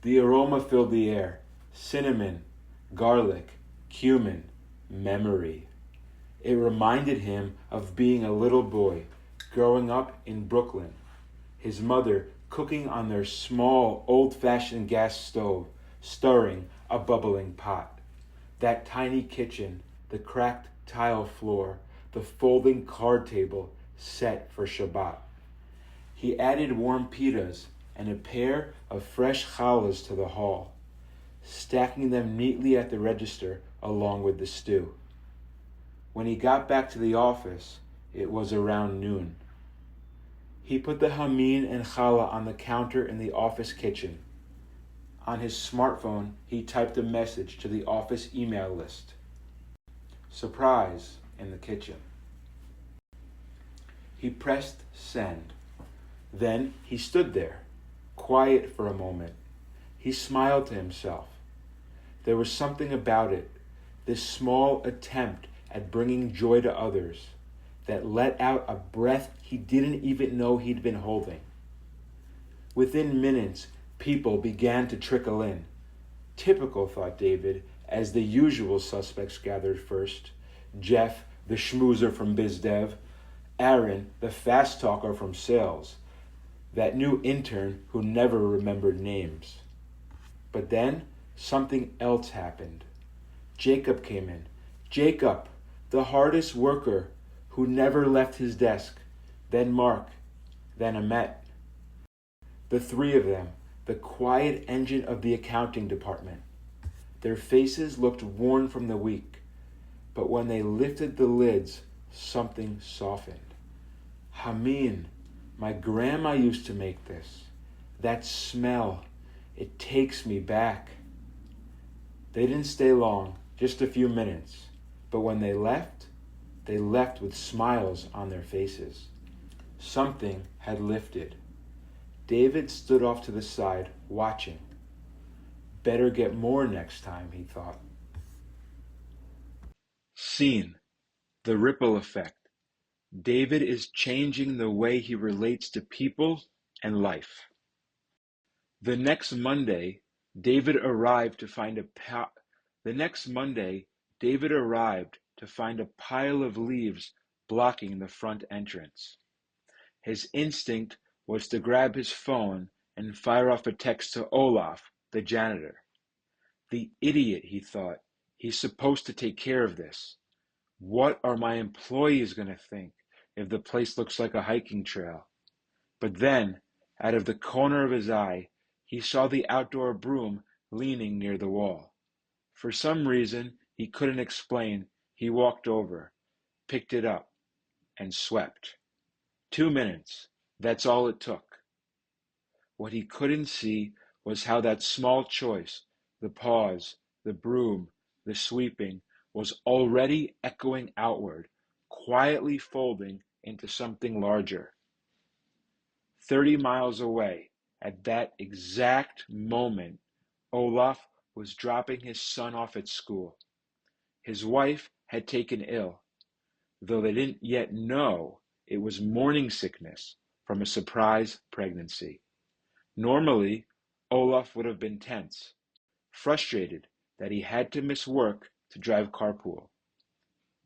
S1: The aroma filled the air: cinnamon, garlic, cumin, memory. It reminded him of being a little boy, growing up in Brooklyn, his mother cooking on their small, old-fashioned gas stove, stirring a bubbling pot. That tiny kitchen, the cracked tile floor, the folding card table set for Shabbat. He added warm pitas and a pair of fresh challahs to the haul, stacking them neatly at the register along with the stew. When he got back to the office, it was around noon. He put the hameen and challah on the counter in the office kitchen. On his smartphone, he typed a message to the office email list. Surprise in the kitchen. He pressed send. Then he stood there, quiet for a moment. He smiled to himself. There was something about it, this small attempt at bringing joy to others, that let out a breath he didn't even know he'd been holding. Within minutes, people began to trickle in. Typical, thought David, as the usual suspects gathered first: Jeff, the schmoozer from BizDev; Aaron, the fast talker from sales; that new intern who never remembered names. But then something else happened. Jacob came in. Jacob, the hardest worker who never left his desk. Then Mark. Then Amet. The three of them, the quiet engine of the accounting department. Their faces looked worn from the week, but when they lifted the lids, something softened. Hameen, my grandma used to make this. That smell, it takes me back. They didn't stay long, just a few minutes, but when they left with smiles on their faces. Something had lifted. David stood off to the side, watching. Better get more next time, he thought.
S2: Scene. The ripple effect. David is changing the way he relates to people and life. The next Monday, David arrived to find a pile of leaves blocking the front entrance. His instinct was to grab his phone and fire off a text to Olaf, the janitor. The idiot, he thought. He's supposed to take care of this. What are my employees going to think if the place looks like a hiking trail? But then, out of the corner of his eye, he saw the outdoor broom leaning near the wall. For some reason he couldn't explain, he walked over, picked it up, and swept. 2 minutes, that's all it took. What he couldn't see was how that small choice, the pause, the broom, the sweeping, was already echoing outward, quietly folding into something larger. 30 miles away, at that exact moment, Olaf was dropping his son off at school. His wife had taken ill, though they didn't yet know it was morning sickness from a surprise pregnancy. Normally, Olaf would have been tense, frustrated that he had to miss work to drive carpool.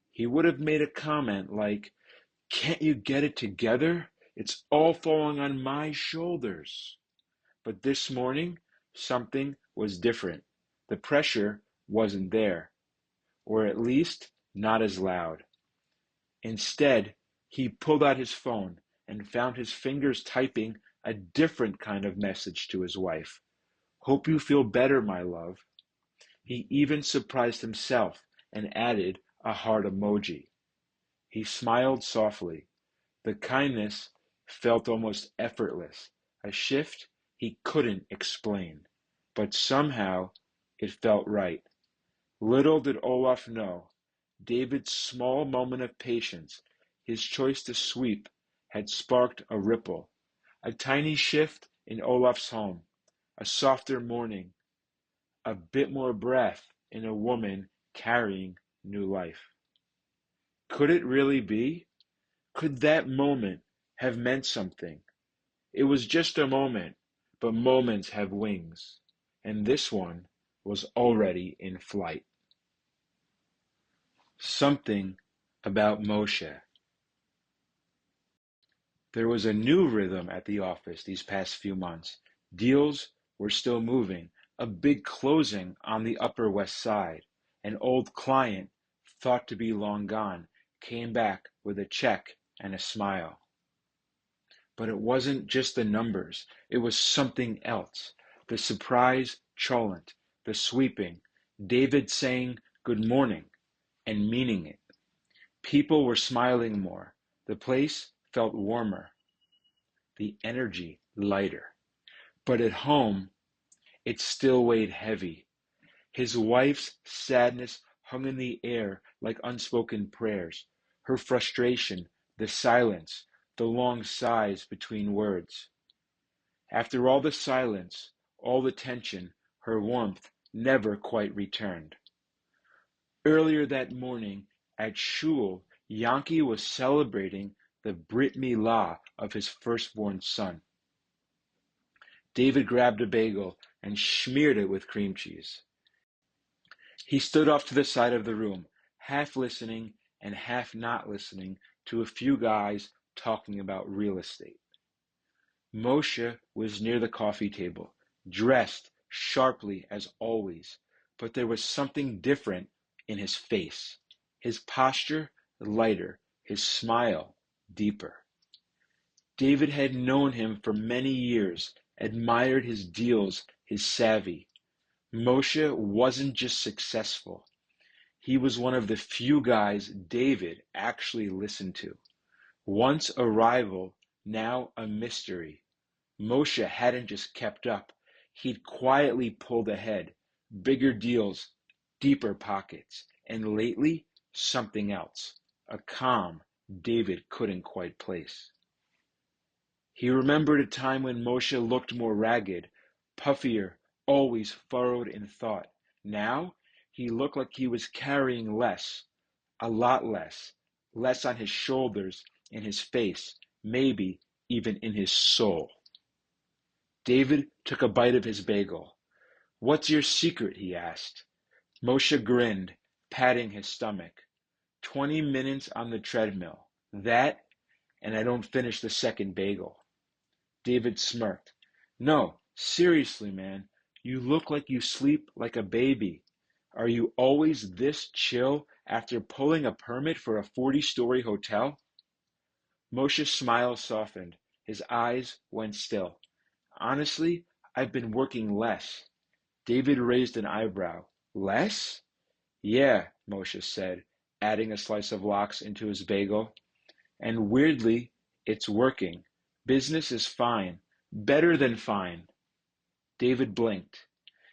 S2: He would have made a comment like, "Can't you get it together? It's all falling on my shoulders." But this morning, something was different. The pressure wasn't there, or at least not as loud. Instead, he pulled out his phone and found his fingers typing a different kind of message to his wife. "Hope you feel better, my love." He even surprised himself and added a heart emoji. He smiled softly. The kindness felt almost effortless, a shift he couldn't explain, but somehow it felt right. Little did Olaf know, David's small moment of patience, his choice to sweep, had sparked a ripple, a tiny shift in Olaf's home, a softer morning, a bit more breath in a woman carrying new life. Could it really be? Could that moment have meant something? It was just a moment, but moments have wings, and this one was already in flight. Something about Moshe. There was a new rhythm at the office these past few months. Deals were still moving. A big closing on the Upper West Side. An old client, thought to be long gone, came back with a check and a smile. But it wasn't just the numbers. It was something else. The surprise Cholent, the sweeping, David saying good morning and meaning it. People were smiling more. The place felt warmer. The energy lighter. But at home, it still weighed heavy. His wife's sadness hung in the air like unspoken prayers. Her frustration, the silence, the long sighs between words. After all the silence, all the tension, her warmth never quite returned. Earlier that morning, at Shul, Yankee was celebrating the Brit Milah of his firstborn son. David grabbed a bagel and smeared it with cream cheese. He stood off to the side of the room, half listening and half not listening to a few guys talking about real estate. Moshe was near the coffee table, dressed sharply as always, but there was something different in his face. His posture lighter, his smile deeper. David had known him for many years, admired his deals, his savvy. Moshe wasn't just successful. He was one of the few guys David actually listened to. Once a rival, now a mystery. Moshe hadn't just kept up. He'd quietly pulled ahead. Bigger deals, deeper pockets, and lately, something else. A calm David couldn't quite place. He remembered a time when Moshe looked more ragged, puffier, always furrowed in thought. Now, he looked like he was carrying less, a lot less, less on his shoulders, in his face, maybe even in his soul. David took a bite of his bagel. "What's your secret?" he asked. Moshe grinned, patting his stomach. 20 minutes on the treadmill. That, and I don't finish the second bagel. David smirked. "No, seriously, man, you look like you sleep like a baby. Are you always this chill after pulling a permit for a 40-story hotel?" Moshe's smile softened. His eyes went still. "Honestly, I've been working less." David raised an eyebrow. "Less?" "Yeah," Moshe said, adding a slice of lox into his bagel. "And weirdly, it's working. Business is fine. Better than fine." David blinked.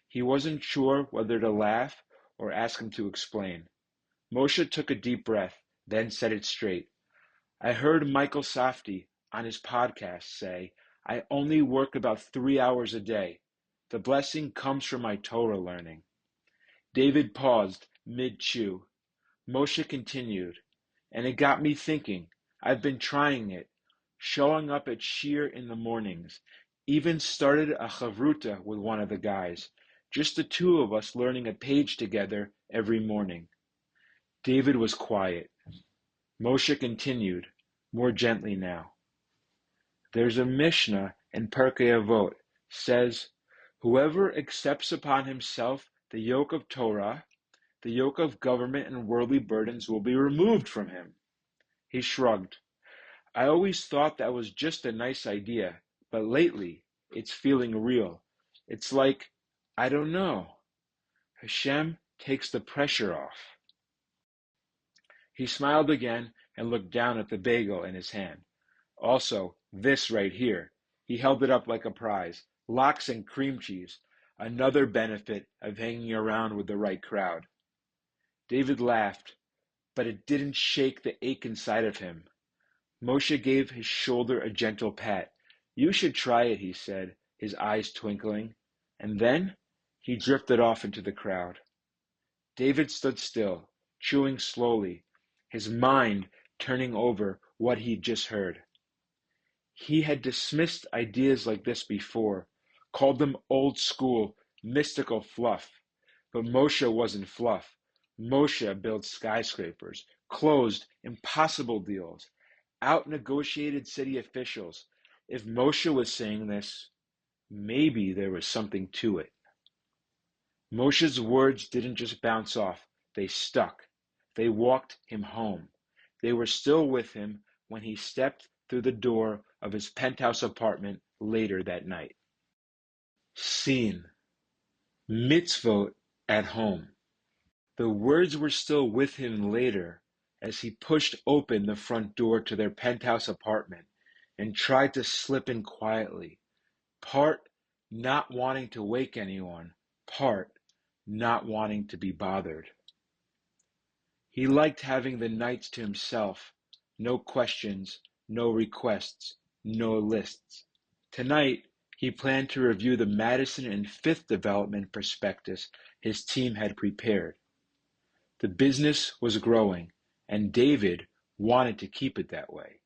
S2: He wasn't sure whether to laugh or ask him to explain. Moshe took a deep breath, then said it straight. "I heard Michael Safdie on his podcast say, I only work about 3 hours a day. The blessing comes from my Torah learning." David paused mid-chew. Moshe continued, "And it got me thinking. I've been trying it, showing up at Shir in the mornings, even started a chavruta with one of the guys, just the two of us learning a page together every morning." David was quiet. Moshe continued, more gently now. "There's a Mishnah in Pirkei Avot, says, whoever accepts upon himself the yoke of Torah, the yoke of government and worldly burdens will be removed from him." He shrugged. "I always thought that was just a nice idea, but lately it's feeling real. It's like, I don't know, Hashem takes the pressure off." He smiled again and looked down at the bagel in his hand. "Also, this right here." He held it up like a prize. "Lox and cream cheese. Another benefit of hanging around with the right crowd." David laughed, but it didn't shake the ache inside of him. Moshe gave his shoulder a gentle pat. "You should try it," he said, his eyes twinkling, and then he drifted off into the crowd. David stood still, chewing slowly, his mind turning over what he'd just heard. He had dismissed ideas like this before, called them old school, mystical fluff. But Moshe wasn't fluff. Moshe built skyscrapers, closed impossible deals, out-negotiated city officials. If Moshe was saying this, maybe there was something to it. Moshe's words didn't just bounce off, they stuck. They walked him home. They were still with him when he stepped through the door of his penthouse apartment later that night. Scene: Mitzvot at home. The words were still with him later as he pushed open the front door to their penthouse apartment and tried to slip in quietly, part not wanting to wake anyone, part not wanting to be bothered. He liked having the nights to himself, no questions, no requests, no lists. Tonight, he planned to review the Madison and Fifth Development prospectus his team had prepared. The business was growing, and David wanted to keep it that way.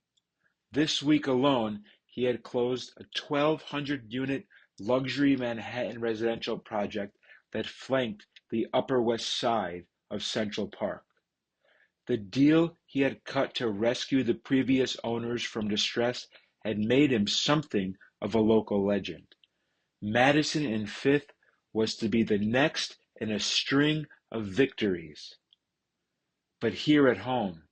S2: This week alone, he had closed a 1,200-unit luxury Manhattan residential project that flanked the Upper West Side of Central Park. The deal he had cut to rescue the previous owners from distress had made him something of a local legend. Madison and Fifth was to be the next in a string of victories. But here at home,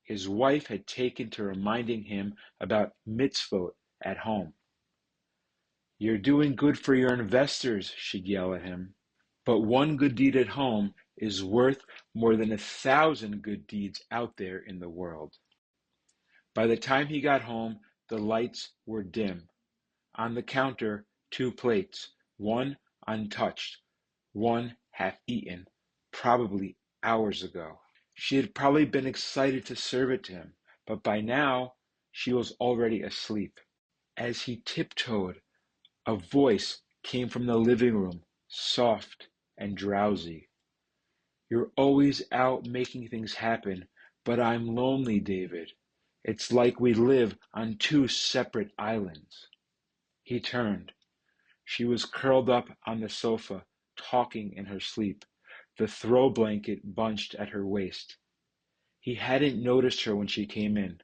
S2: his wife had taken to reminding him about Mitzvot at home. "You're doing good for your investors," she'd yell at him. But one good deed at home is worth more than 1,000 good deeds out there in the world. By the time he got home, the lights were dim. On the counter, 2 plates, one untouched, one half-eaten, probably hours ago. She had probably been excited to serve it to him, but by now she was already asleep. As he tiptoed, a voice came from the living room, soft and drowsy. "You're always out making things happen, but I'm lonely, David. It's like we live on 2 separate islands." He turned. She was curled up on the sofa, talking in her sleep, the throw blanket bunched at her waist. He hadn't noticed her when she came in.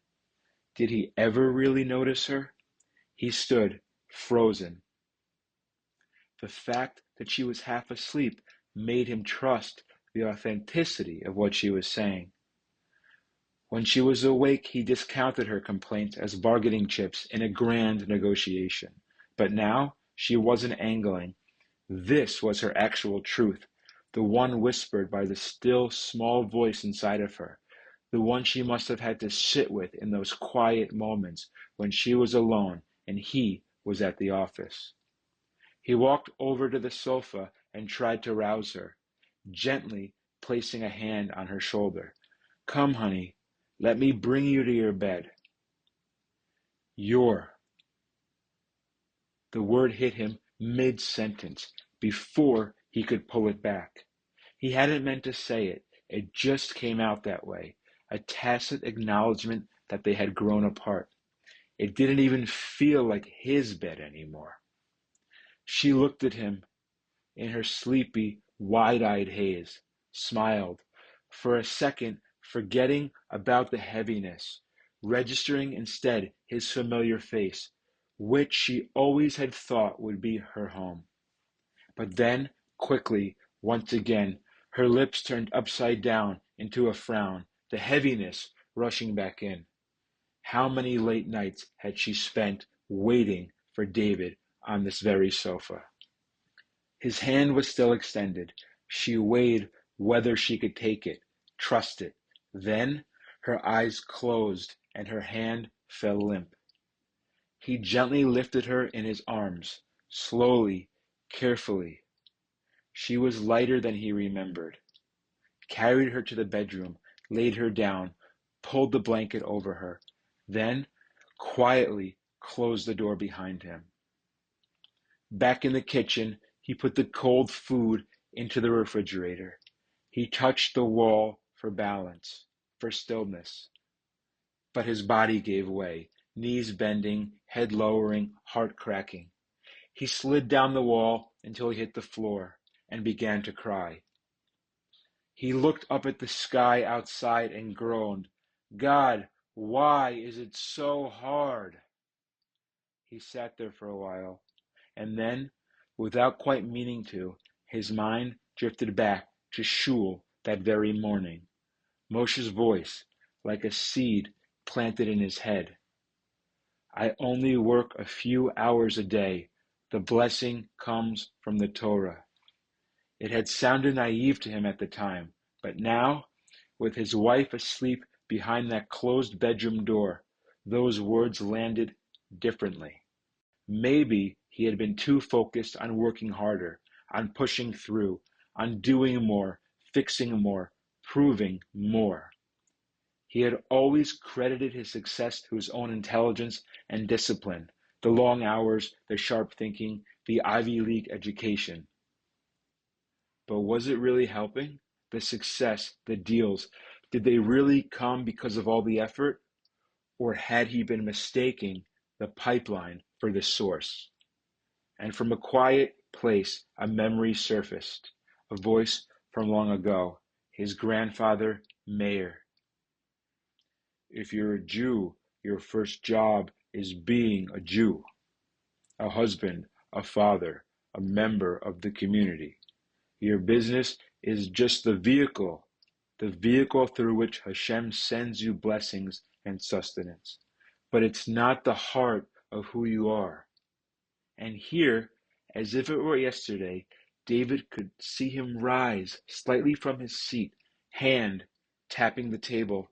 S2: Did he ever really notice her? He stood, frozen. The fact that she was half asleep made him trust the authenticity of what she was saying. When she was awake, he discounted her complaints as bargaining chips in a grand negotiation. But now she wasn't angling. This was her actual truth, the one whispered by the still, small voice inside of her, the one she must have had to sit with in those quiet moments when she was alone and he was at the office. He walked over to the sofa and tried to rouse her, gently placing a hand on her shoulder. "Come, honey, let me bring you to your bed." "You're..." The word hit him mid-sentence, before he could pull it back. He hadn't meant to say it, it just came out that way, a tacit acknowledgement that they had grown apart. It didn't even feel like his bed anymore. She looked at him in her sleepy, wide-eyed haze, smiled, for a second forgetting about the heaviness, registering instead his familiar face, which she always had thought would be her home. But then, quickly, once again, her lips turned upside down into a frown, the heaviness rushing back in. How many late nights had she spent waiting for David on this very sofa? His hand was still extended. She weighed whether she could take it, trust it. Then her eyes closed and her hand fell limp. He gently lifted her in his arms, slowly, carefully. She was lighter than he remembered. Carried her to the bedroom, laid her down, pulled the blanket over her, then quietly closed the door behind him. Back in the kitchen, he put the cold food into the refrigerator. He touched the wall for balance, for stillness. But his body gave way, knees bending, head lowering, heart cracking. He slid down the wall until he hit the floor and began to cry. He looked up at the sky outside and groaned, "God, why is it so hard?" He sat there for a while, and then, without quite meaning to, his mind drifted back to Shul that very morning. Moshe's voice, like a seed planted in his head. "I only work a few hours a day. The blessing comes from the Torah." It had sounded naive to him at the time, but now, with his wife asleep behind that closed bedroom door, those words landed differently. Maybe he had been too focused on working harder, on pushing through, on doing more, fixing more, proving more. He had always credited his success to his own intelligence and discipline, the long hours, the sharp thinking, the Ivy League education. But was it really helping? The success, the deals, did they really come because of all the effort? Or had he been mistaking the pipeline for the source? And from a quiet place, a memory surfaced, a voice from long ago, his grandfather, Meir. If you're a Jew, your first job is being a Jew, a husband, a father, a member of the community. Your business is just the vehicle through which Hashem sends you blessings and sustenance. But it's not the heart of who you are. And here, as if it were yesterday, David could see him rise slightly from his seat, hand tapping the table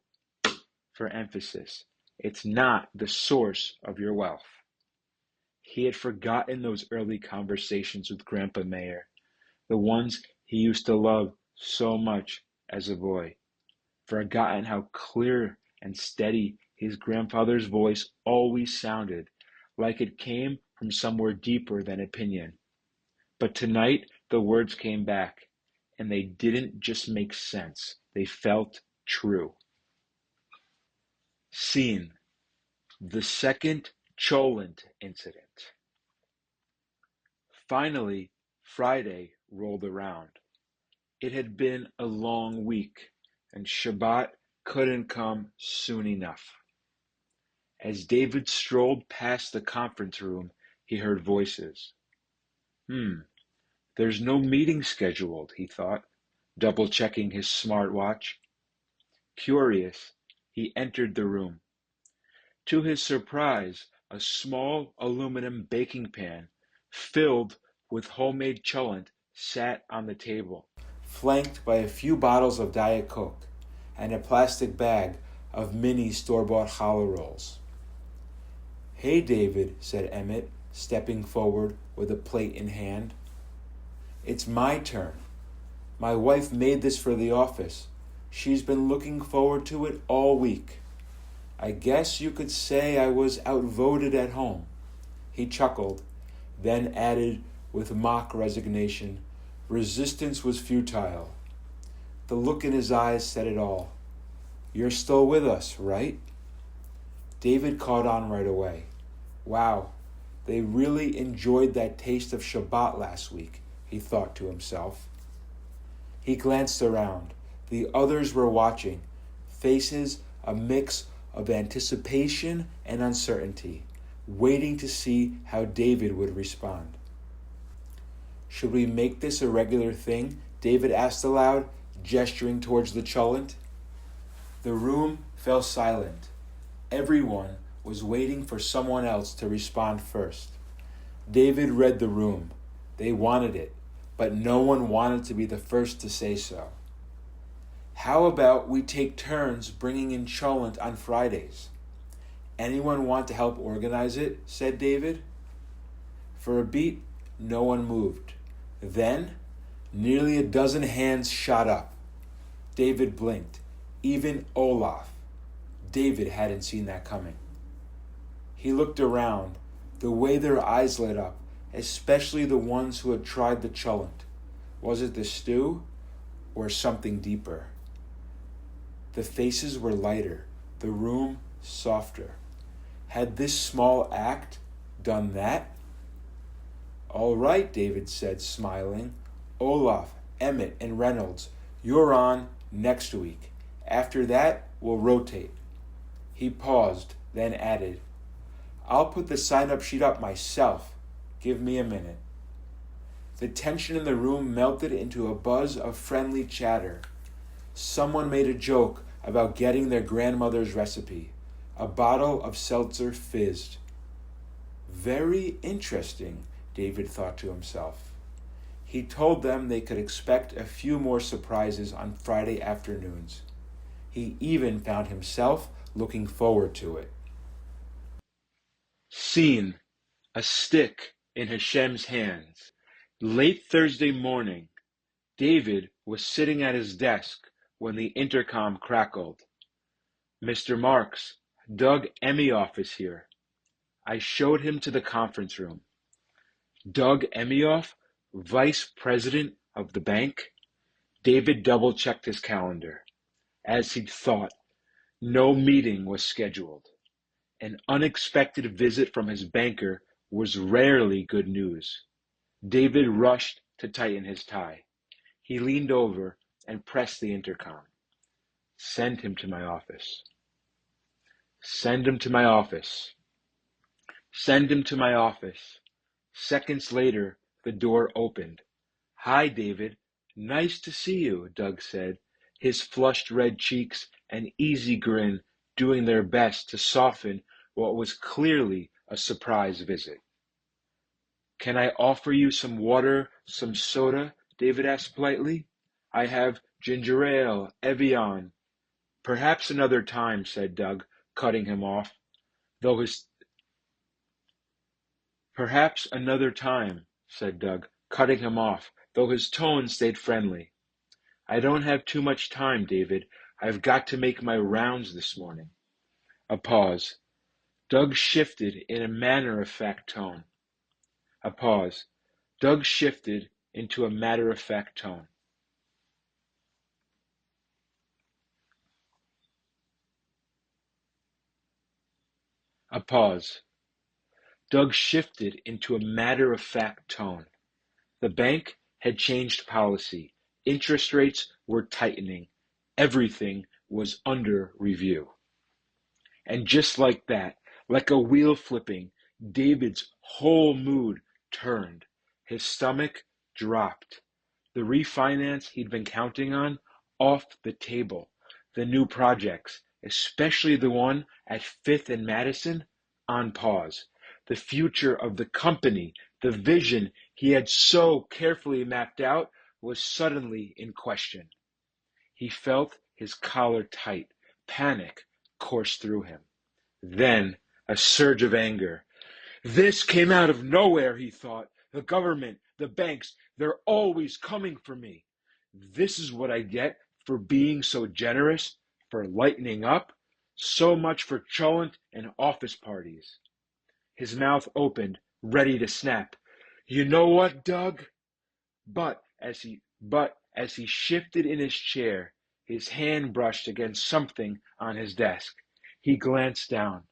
S2: for emphasis. It's not the source of your wealth. He had forgotten those early conversations with Grandpa Meir, the ones he used to love so much as a boy. Forgotten how clear and steady his grandfather's voice always sounded, like it came from somewhere deeper than opinion. But tonight the words came back, and they didn't just make sense, they felt true. Scene: the second Cholent incident. Finally, Friday rolled around. It had been a long week, and Shabbat couldn't come soon enough. As David strolled past the conference room, he heard voices. There's no meeting scheduled, he thought, double-checking his smartwatch. Curious, he entered the room. To his surprise, a small aluminum baking pan filled with homemade cholent sat on the table,
S1: flanked by a few bottles of Diet Coke and a plastic bag of mini store-bought challah rolls. "Hey, David," said Emmett, stepping forward with a plate in hand. "It's my turn. My wife made this for the office. She's been looking forward to it all week. I guess you could say I was outvoted at home." He chuckled, then added with mock resignation, "Resistance was futile." The look in his eyes said it all. "You're still with us, right?" David caught on right away. Wow, they really enjoyed that taste of Shabbat last week, he thought to himself. He glanced around. The others were watching, faces a mix of anticipation and uncertainty, waiting to see how David would respond. "Should we make this a regular thing?" David asked aloud, gesturing towards the cholent. The room fell silent. Everyone was waiting for someone else to respond first. David read the room. They wanted it, but no one wanted to be the first to say so. "How about we take turns bringing in cholent on Fridays? Anyone want to help organize it?" said David. For a beat, no one moved. Then, nearly a dozen hands shot up. David blinked. Even Olaf. David hadn't seen that coming. He looked around, the way their eyes lit up, especially the ones who had tried the cholent. Was it the stew or something deeper? The faces were lighter, the room softer. Had this small act done that? All right, David said, smiling. Olaf, Emmett, and Reynolds, you're on next week. After that, we'll rotate. He paused, then added, I'll put the sign-up sheet up myself. Give me a minute. The tension in the room melted into a buzz of friendly chatter. Someone made a joke about getting their grandmother's recipe. A bottle of seltzer fizzed. Very interesting, David thought to himself. He told them they could expect a few more surprises on Friday afternoons. He even found himself looking forward to it.
S2: Scene: a stick in Hashem's hands. Late Thursday morning, David was sitting at his desk when the intercom crackled. Mr. Marks, Doug Emioff is here. I showed him to the conference room. Doug Emioff, vice president of the bank? David double-checked his calendar. As he'd thought, no meeting was scheduled. An unexpected visit from his banker was rarely good news. David rushed to tighten his tie. He leaned over and pressed the intercom. Send him to my office. Send him to my office. Send him to my office. Seconds later, the door opened. Hi, David. Nice to see you, Doug said, his flushed red cheeks and easy grin doing their best to soften what was clearly a surprise visit. Can I offer you some water, some soda? David asked politely. I have ginger ale, Evian. Perhaps another time, said Doug, cutting him off, Perhaps another time, said Doug, cutting him off, though his tone stayed friendly. I don't have too much time, David. I've got to make my rounds this morning. A pause. Doug shifted in a matter-of-fact tone. A pause. Doug shifted into a matter-of-fact tone. A pause. Doug shifted into a matter-of-fact tone. The bank had changed policy. Interest rates were tightening. Everything was under review. And just like that, like a wheel flipping, David's whole mood turned. His stomach dropped. The refinance he'd been counting on, off the table. The new projects, especially the one at 5th and Madison, on pause. The future of the company, the vision he had so carefully mapped out, was suddenly in question. He felt his collar tight. Panic coursed through him. Then a surge of anger. This came out of nowhere, he thought. The government, the banks, they're always coming for me. This is what I get for being so generous, for lightening up. So much for Cholent and office parties. His mouth opened, ready to snap. You know what, Doug? But as he shifted in his chair, his hand brushed against something on his desk. He glanced down.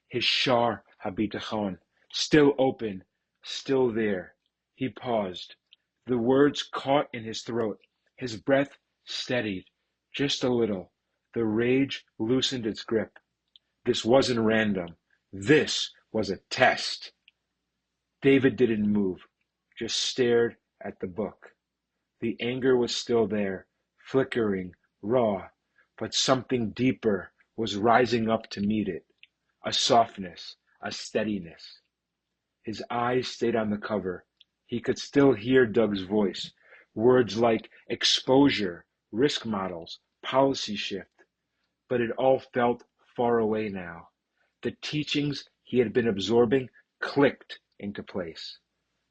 S2: His shar habitachon, still open, still there. He paused. The words caught in his throat. His breath steadied, just a little. The rage loosened its grip. This wasn't random. This was a test. David didn't move, just stared at the book. The anger was still there, flickering, raw, but something deeper was rising up to meet it. A softness, a steadiness. His eyes stayed on the cover. He could still hear Doug's voice. Words like exposure, risk models, policy shift. But it all felt far away now. The teachings he had been absorbing clicked into place.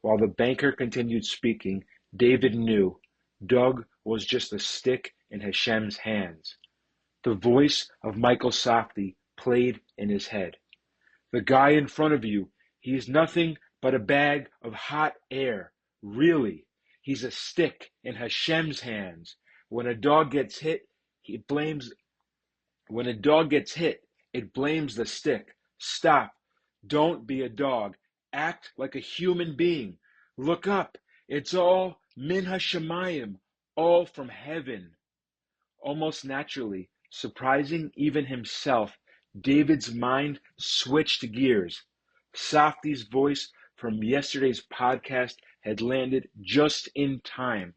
S2: While the banker continued speaking, David knew Doug was just a stick in Hashem's hands. The voice of Michael Safdie played in his head. The guy in front of you, he is nothing but a bag of hot air. Really, he's a stick in Hashem's hands. When a dog gets hit, it blames the stick. Stop. Don't be a dog. Act like a human being. Look up. It's all min hashamayim, all from heaven. Almost naturally, surprising even himself, David's mind switched gears. Safdie's voice from yesterday's podcast had landed just in time.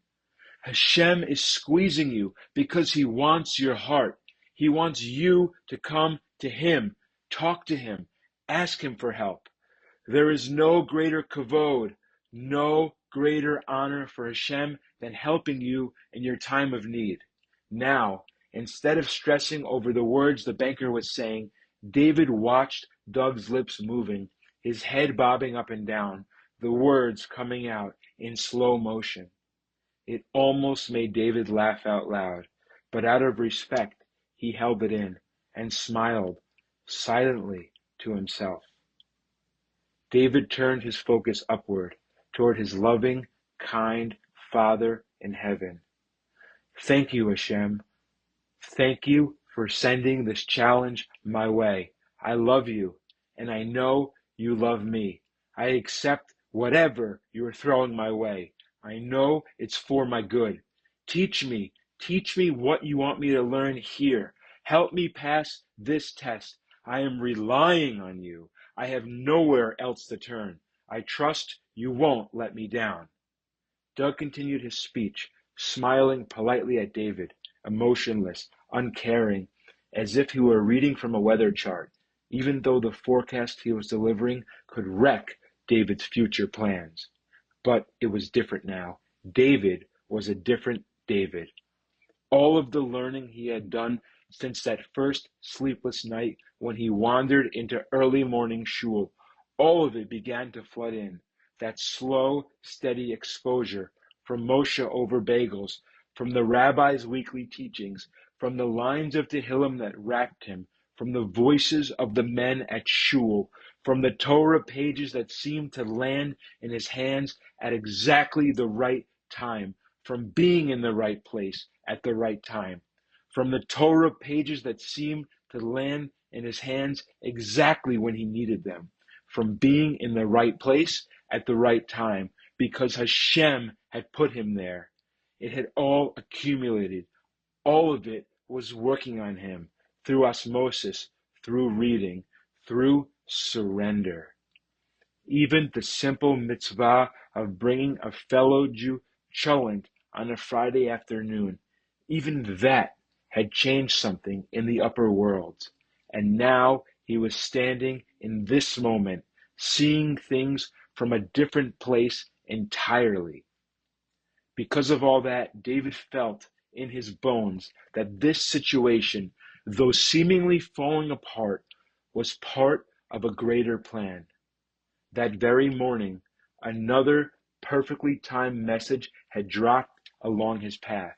S2: Hashem is squeezing you because he wants your heart. He wants you to come to him, talk to him, ask him for help. There is no greater kavod, no greater honor for Hashem than helping you in your time of need. Now, instead of stressing over the words the banker was saying, David watched Doug's lips moving, his head bobbing up and down, the words coming out in slow motion. It almost made David laugh out loud, but out of respect, he held it in and smiled silently to himself. David turned his focus upward toward his loving, kind Father in heaven. Thank you, Hashem. Thank you for sending this challenge my way. I love you, and I know you love me. I accept whatever you are throwing my way. I know it's for my good. Teach me what you want me to learn here. Help me pass this test. I am relying on you. I have nowhere else to turn. I trust you won't let me down. Doug continued his speech, smiling politely at David, emotionless, uncaring, as if he were reading from a weather chart, even though the forecast he was delivering could wreck David's future plans. But it was different now. David was a different David. All of the learning he had done since that first sleepless night when he wandered into early morning Shul, all of it began to flood in. That slow, steady exposure from Moshe over bagels, from the rabbi's weekly teachings, from the lines of Tehillim that wrapped him, from the voices of the men at Shul, from the Torah pages that seemed to land in his hands at exactly the right time, from being in the right place at the right time, from the Torah pages that seemed to land in his hands exactly when he needed them, from being in the right place at the right time, because Hashem had put him there. It had all accumulated. All of it was working on him through osmosis, through reading, through surrender. Even the simple mitzvah of bringing a fellow Jew Cholent on a Friday afternoon, even that had changed something in the upper worlds. And now he was standing in this moment, seeing things from a different place entirely. Because of all that, David felt in his bones that this situation, though seemingly falling apart, was part of a greater plan. That very morning, another perfectly timed message had dropped along his path.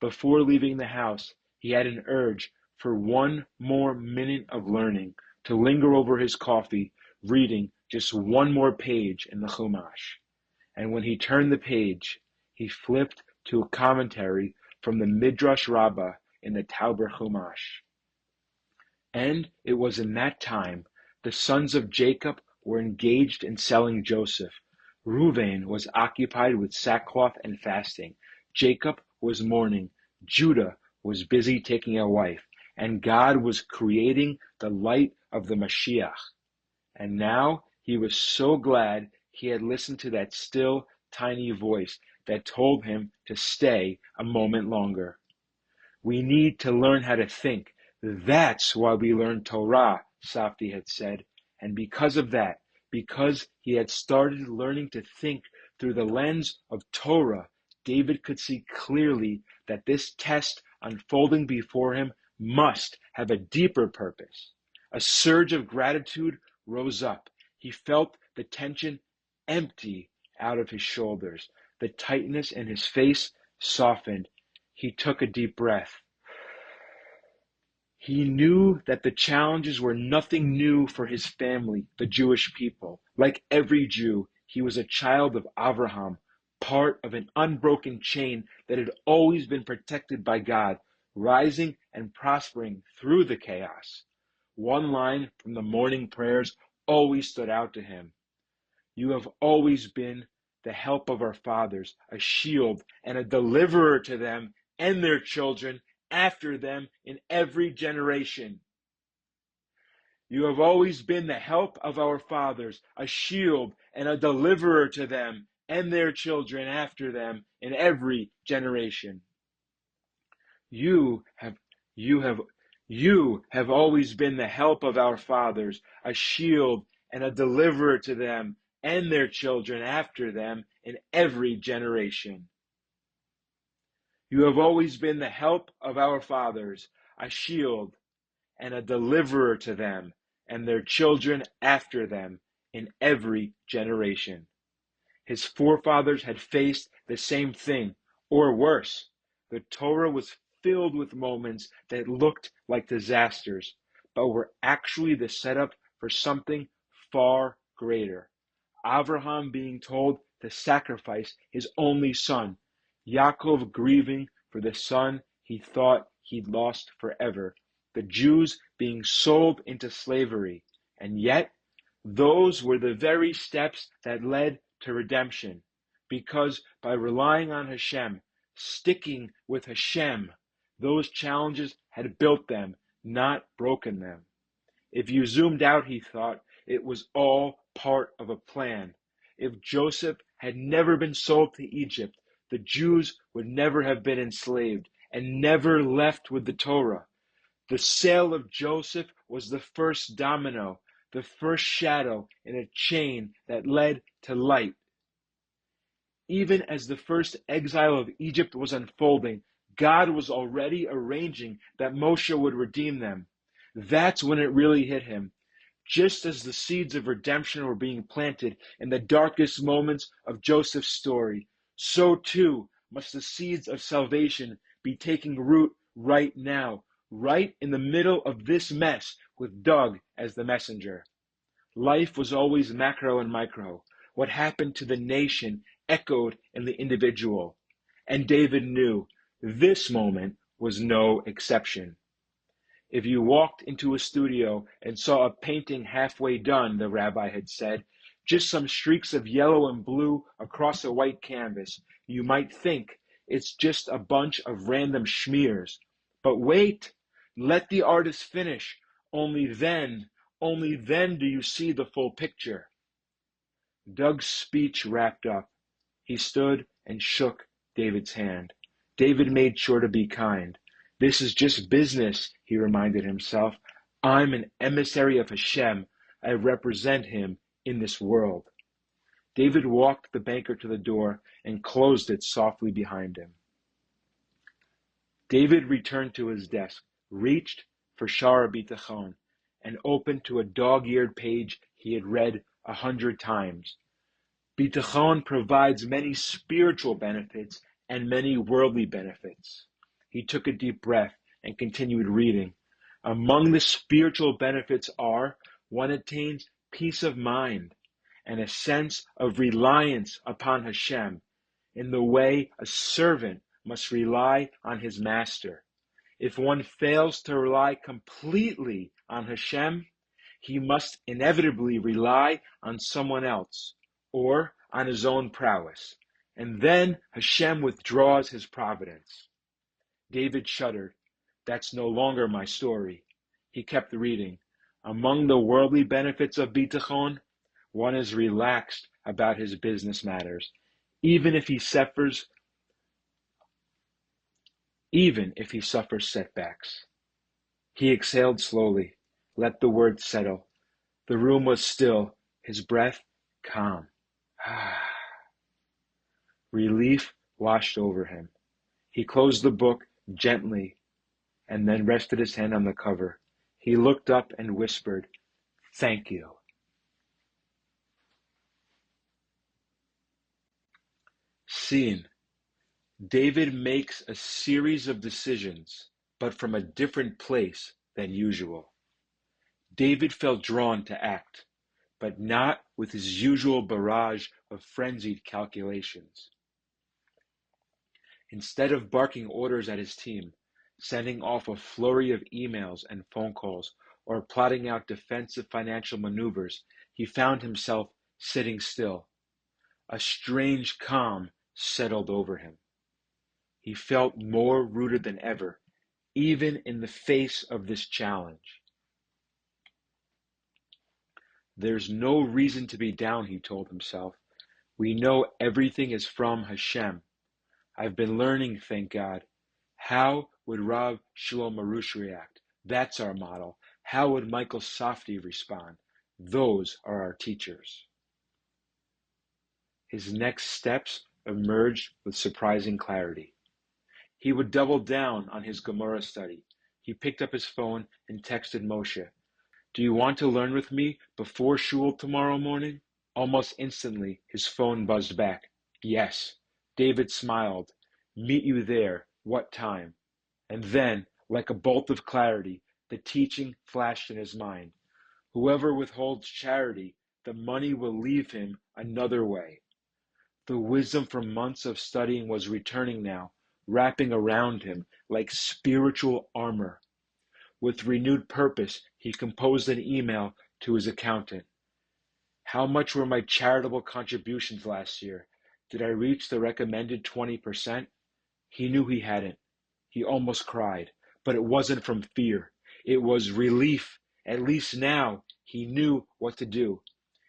S2: Before leaving the house, he had an urge for one more minute of learning, to linger over his coffee, reading just one more page in the Chumash. And when he turned the page, he flipped to a commentary from the Midrash Rabbah in the Tauber Chumash. And it was in that time the sons of Jacob were engaged in selling Joseph. Reuven was occupied with sackcloth and fasting. Jacob was mourning. Judah was busy taking a wife. And God was creating the light of the Mashiach. And now he was so glad he had listened to that still, tiny voice that told him to stay a moment longer. We need to learn how to think. That's why we learn Torah, Safdie had said. And because of that, because he had started learning to think through the lens of Torah, David could see clearly that this test unfolding before him must have a deeper purpose. A surge of gratitude rose up. He felt the tension empty out of his shoulders. The tightness in his face softened. He took a deep breath. He knew that the challenges were nothing new for his family, the Jewish people. Like every Jew, he was a child of Abraham, part of an unbroken chain that had always been protected by God, rising and prospering through the chaos. One line from the morning prayers always stood out to him. You have always been the help of our fathers, a shield and a deliverer to them and their children after them in every generation. You have always been the help of our fathers, a shield and a deliverer to them and their children after them in every generation. You have always been the help of our fathers, a shield and a deliverer to them and their children after them in every generation. You have always been the help of our fathers, a shield and a deliverer to them and their children after them in every generation. His forefathers had faced the same thing, or worse. The Torah was filled with moments that looked like disasters, but were actually the setup for something far greater. Abraham being told to sacrifice his only son, Yaakov grieving for the son he thought he'd lost forever, the Jews being sold into slavery, and yet those were the very steps that led to redemption, because by relying on Hashem, sticking with Hashem, those challenges had built them, not broken them. If you zoomed out, he thought, it was all part of a plan. If Joseph had never been sold to Egypt, the Jews would never have been enslaved and never left with the Torah. The sale of Joseph was the first domino, the first shadow in a chain that led to light. Even as the first exile of Egypt was unfolding, God was already arranging that Moshe would redeem them. That's when it really hit him. Just as the seeds of redemption were being planted in the darkest moments of Joseph's story, so too must the seeds of salvation be taking root right now, right in the middle of this mess with Doug as the messenger. Life was always macro and micro. What happened to the nation echoed in the individual. And David knew this moment was no exception. If you walked into a studio and saw a painting halfway done, the rabbi had said, just some streaks of yellow and blue across a white canvas, you might think it's just a bunch of random schmears. But wait, let the artist finish. Only then do you see the full picture. Doug's speech wrapped up. He stood and shook David's hand. David made sure to be kind. This is just business, he reminded himself. I'm an emissary of Hashem. I represent him in this world. David walked the banker to the door and closed it softly behind him. David returned to his desk, reached for Shara Bitachon, and opened to a dog-eared page he had read 100 times. Bitachon provides many spiritual benefits and many worldly benefits. He took a deep breath and continued reading. Among the spiritual benefits are, one attains peace of mind and a sense of reliance upon Hashem in the way a servant must rely on his master. If one fails to rely completely on Hashem, he must inevitably rely on someone else or on his own prowess, and then Hashem withdraws his providence. David shuddered. That's no longer my story. He kept reading. Among the worldly benefits of bitachon, one is relaxed about his business matters, even if he suffers setbacks. He exhaled slowly, let the words settle. The room was still, his breath calm. Relief washed over him. He closed the book gently and then rested his hand on the cover. He looked up and whispered, "Thank you." Scene. David makes a series of decisions, but from a different place than usual. David felt drawn to act, but not with his usual barrage of frenzied calculations. Instead of barking orders at his team, sending off a flurry of emails and phone calls, or plotting out defensive financial maneuvers, he found himself sitting still. A strange calm settled over him. He felt more rooted than ever, even in the face of this challenge. There's no reason to be down, he told himself. We know everything is from Hashem. I've been learning, thank God. How would Rav Shlomo Arush react? That's our model. How would Michael Safdie respond? Those are our teachers. His next steps emerged with surprising clarity. He would double down on his Gemara study. He picked up his phone and texted Moshe, "Do you want to learn with me before Shul tomorrow morning?" Almost instantly, his phone buzzed back. Yes. David smiled. Meet you there. What time? And then, like a bolt of clarity, the teaching flashed in his mind. Whoever withholds charity, the money will leave him another way. The wisdom from months of studying was returning now, wrapping around him like spiritual armor. With renewed purpose, he composed an email to his accountant. How much were my charitable contributions last year? Did I reach the recommended 20%? He knew he hadn't. He almost cried, but it wasn't from fear. It was relief. At least now he knew what to do.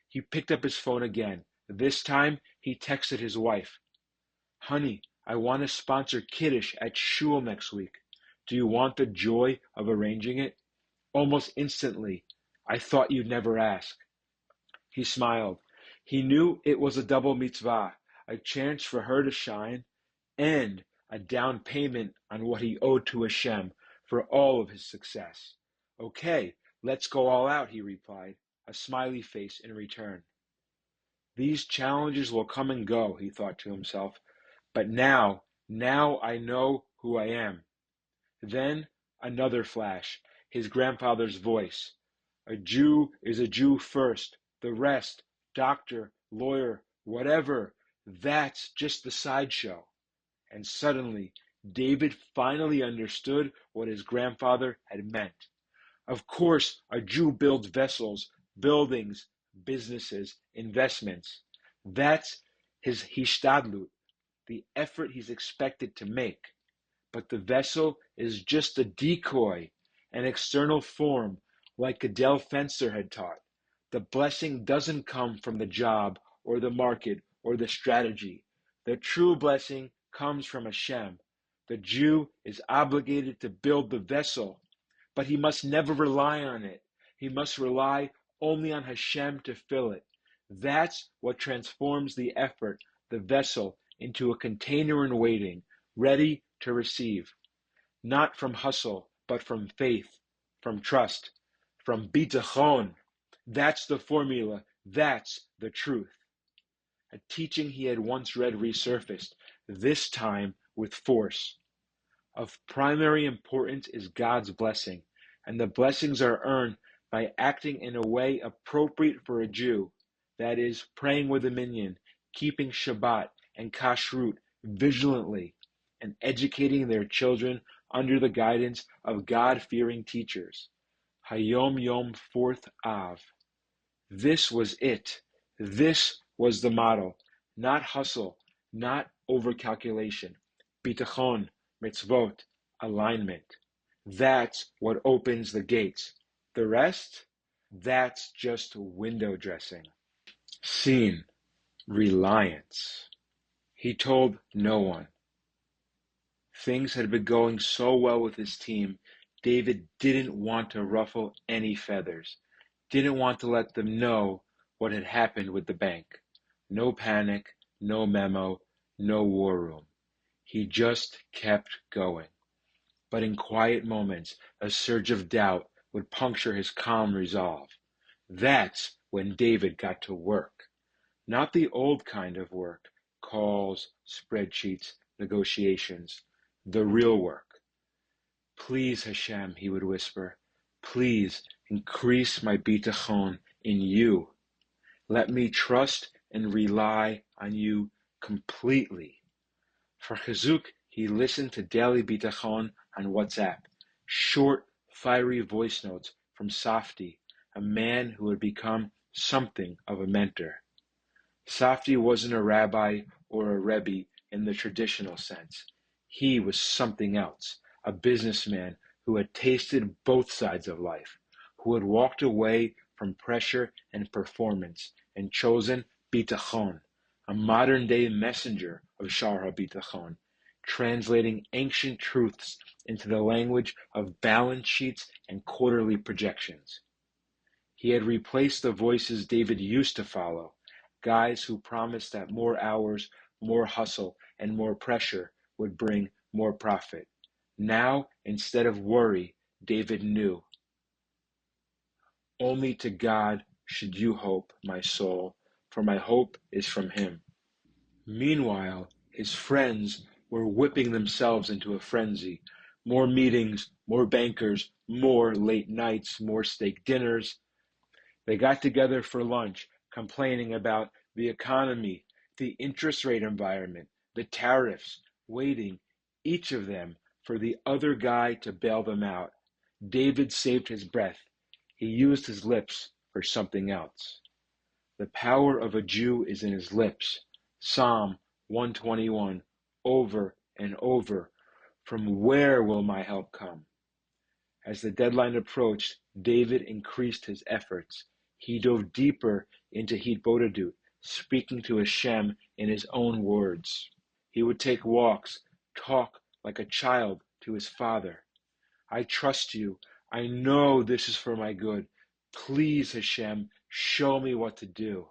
S2: He picked up his phone again. This time he texted his wife. Honey, I want to sponsor Kiddush at Shul next week. Do you want the joy of arranging it? Almost instantly, I thought you'd never ask. He smiled. He knew it was a double mitzvah, a chance for her to shine, and a down payment on what he owed to Hashem for all of his success. Okay, let's go all out, he replied, a smiley face in return. These challenges will come and go, he thought to himself, but now I know who I am. Then another flash, his grandfather's voice. A Jew is a Jew first, the rest, doctor, lawyer, whatever, that's just the sideshow. And suddenly, David finally understood what his grandfather had meant. Of course, a Jew builds vessels, buildings, businesses, investments. That's his hishtadlut, the effort he's expected to make. But the vessel is just a decoy, an external form, like Adele Fenster had taught. The blessing doesn't come from the job or the market or the strategy. The true blessing comes from Hashem. The Jew is obligated to build the vessel, but he must never rely on it. He must rely only on Hashem to fill it. That's what transforms the effort, the vessel, into a container in waiting, ready to receive. Not from hustle, but from faith, from trust, from bitachon. That's the formula. That's the truth. A teaching he had once read resurfaced, this time with force. Of primary importance is God's blessing, and the blessings are earned by acting in a way appropriate for a Jew, that is, praying with a minyan, keeping Shabbat and Kashrut vigilantly, and educating their children under the guidance of God-fearing teachers. Hayom Yom 4th Av. This was it. This was the model. Not hustle, not overcalculation. Bitachon, mitzvot, alignment. That's what opens the gates. The rest? That's just window dressing. Scene. Reliance. He told no one. Things had been going so well with his team, David didn't want to ruffle any feathers. Didn't want to let them know what had happened with the bank. No panic, no memo, no war room. He just kept going. But in quiet moments, a surge of doubt would puncture his calm resolve. That's when David got to work. Not the old kind of work, calls, spreadsheets, negotiations. The real work. Please, Hashem, he would whisper, please increase my bitachon in you. Let me trust and rely on you completely. For chizuk, he listened to daily bitachon on WhatsApp, short, fiery voice notes from Safti, a man who had become something of a mentor. Safti wasn't a rabbi or a rebbe in the traditional sense. He was something else, a businessman who had tasted both sides of life, who had walked away from pressure and performance and chosen bitachon, a modern-day messenger of Shar HaBitachon, translating ancient truths into the language of balance sheets and quarterly projections. He had replaced the voices David used to follow, guys who promised that more hours, more hustle, and more pressure would bring more profit. Now, instead of worry, David knew. Only to God should you hope, my soul, for my hope is from him. Meanwhile, his friends were whipping themselves into a frenzy. More meetings, more bankers, more late nights, more steak dinners. They got together for lunch, complaining about the economy, the interest rate environment, the tariffs, waiting, each of them, for the other guy to bail them out. David saved his breath. He used his lips for something else. The power of a Jew is in his lips. Psalm 121, over and over. From where will my help come? As the deadline approached, David increased his efforts. He dove deeper into Hitbodedut, speaking to Hashem in his own words. He would take walks, talk like a child to his father. I trust you. I know this is for my good. Please, Hashem, show me what to do.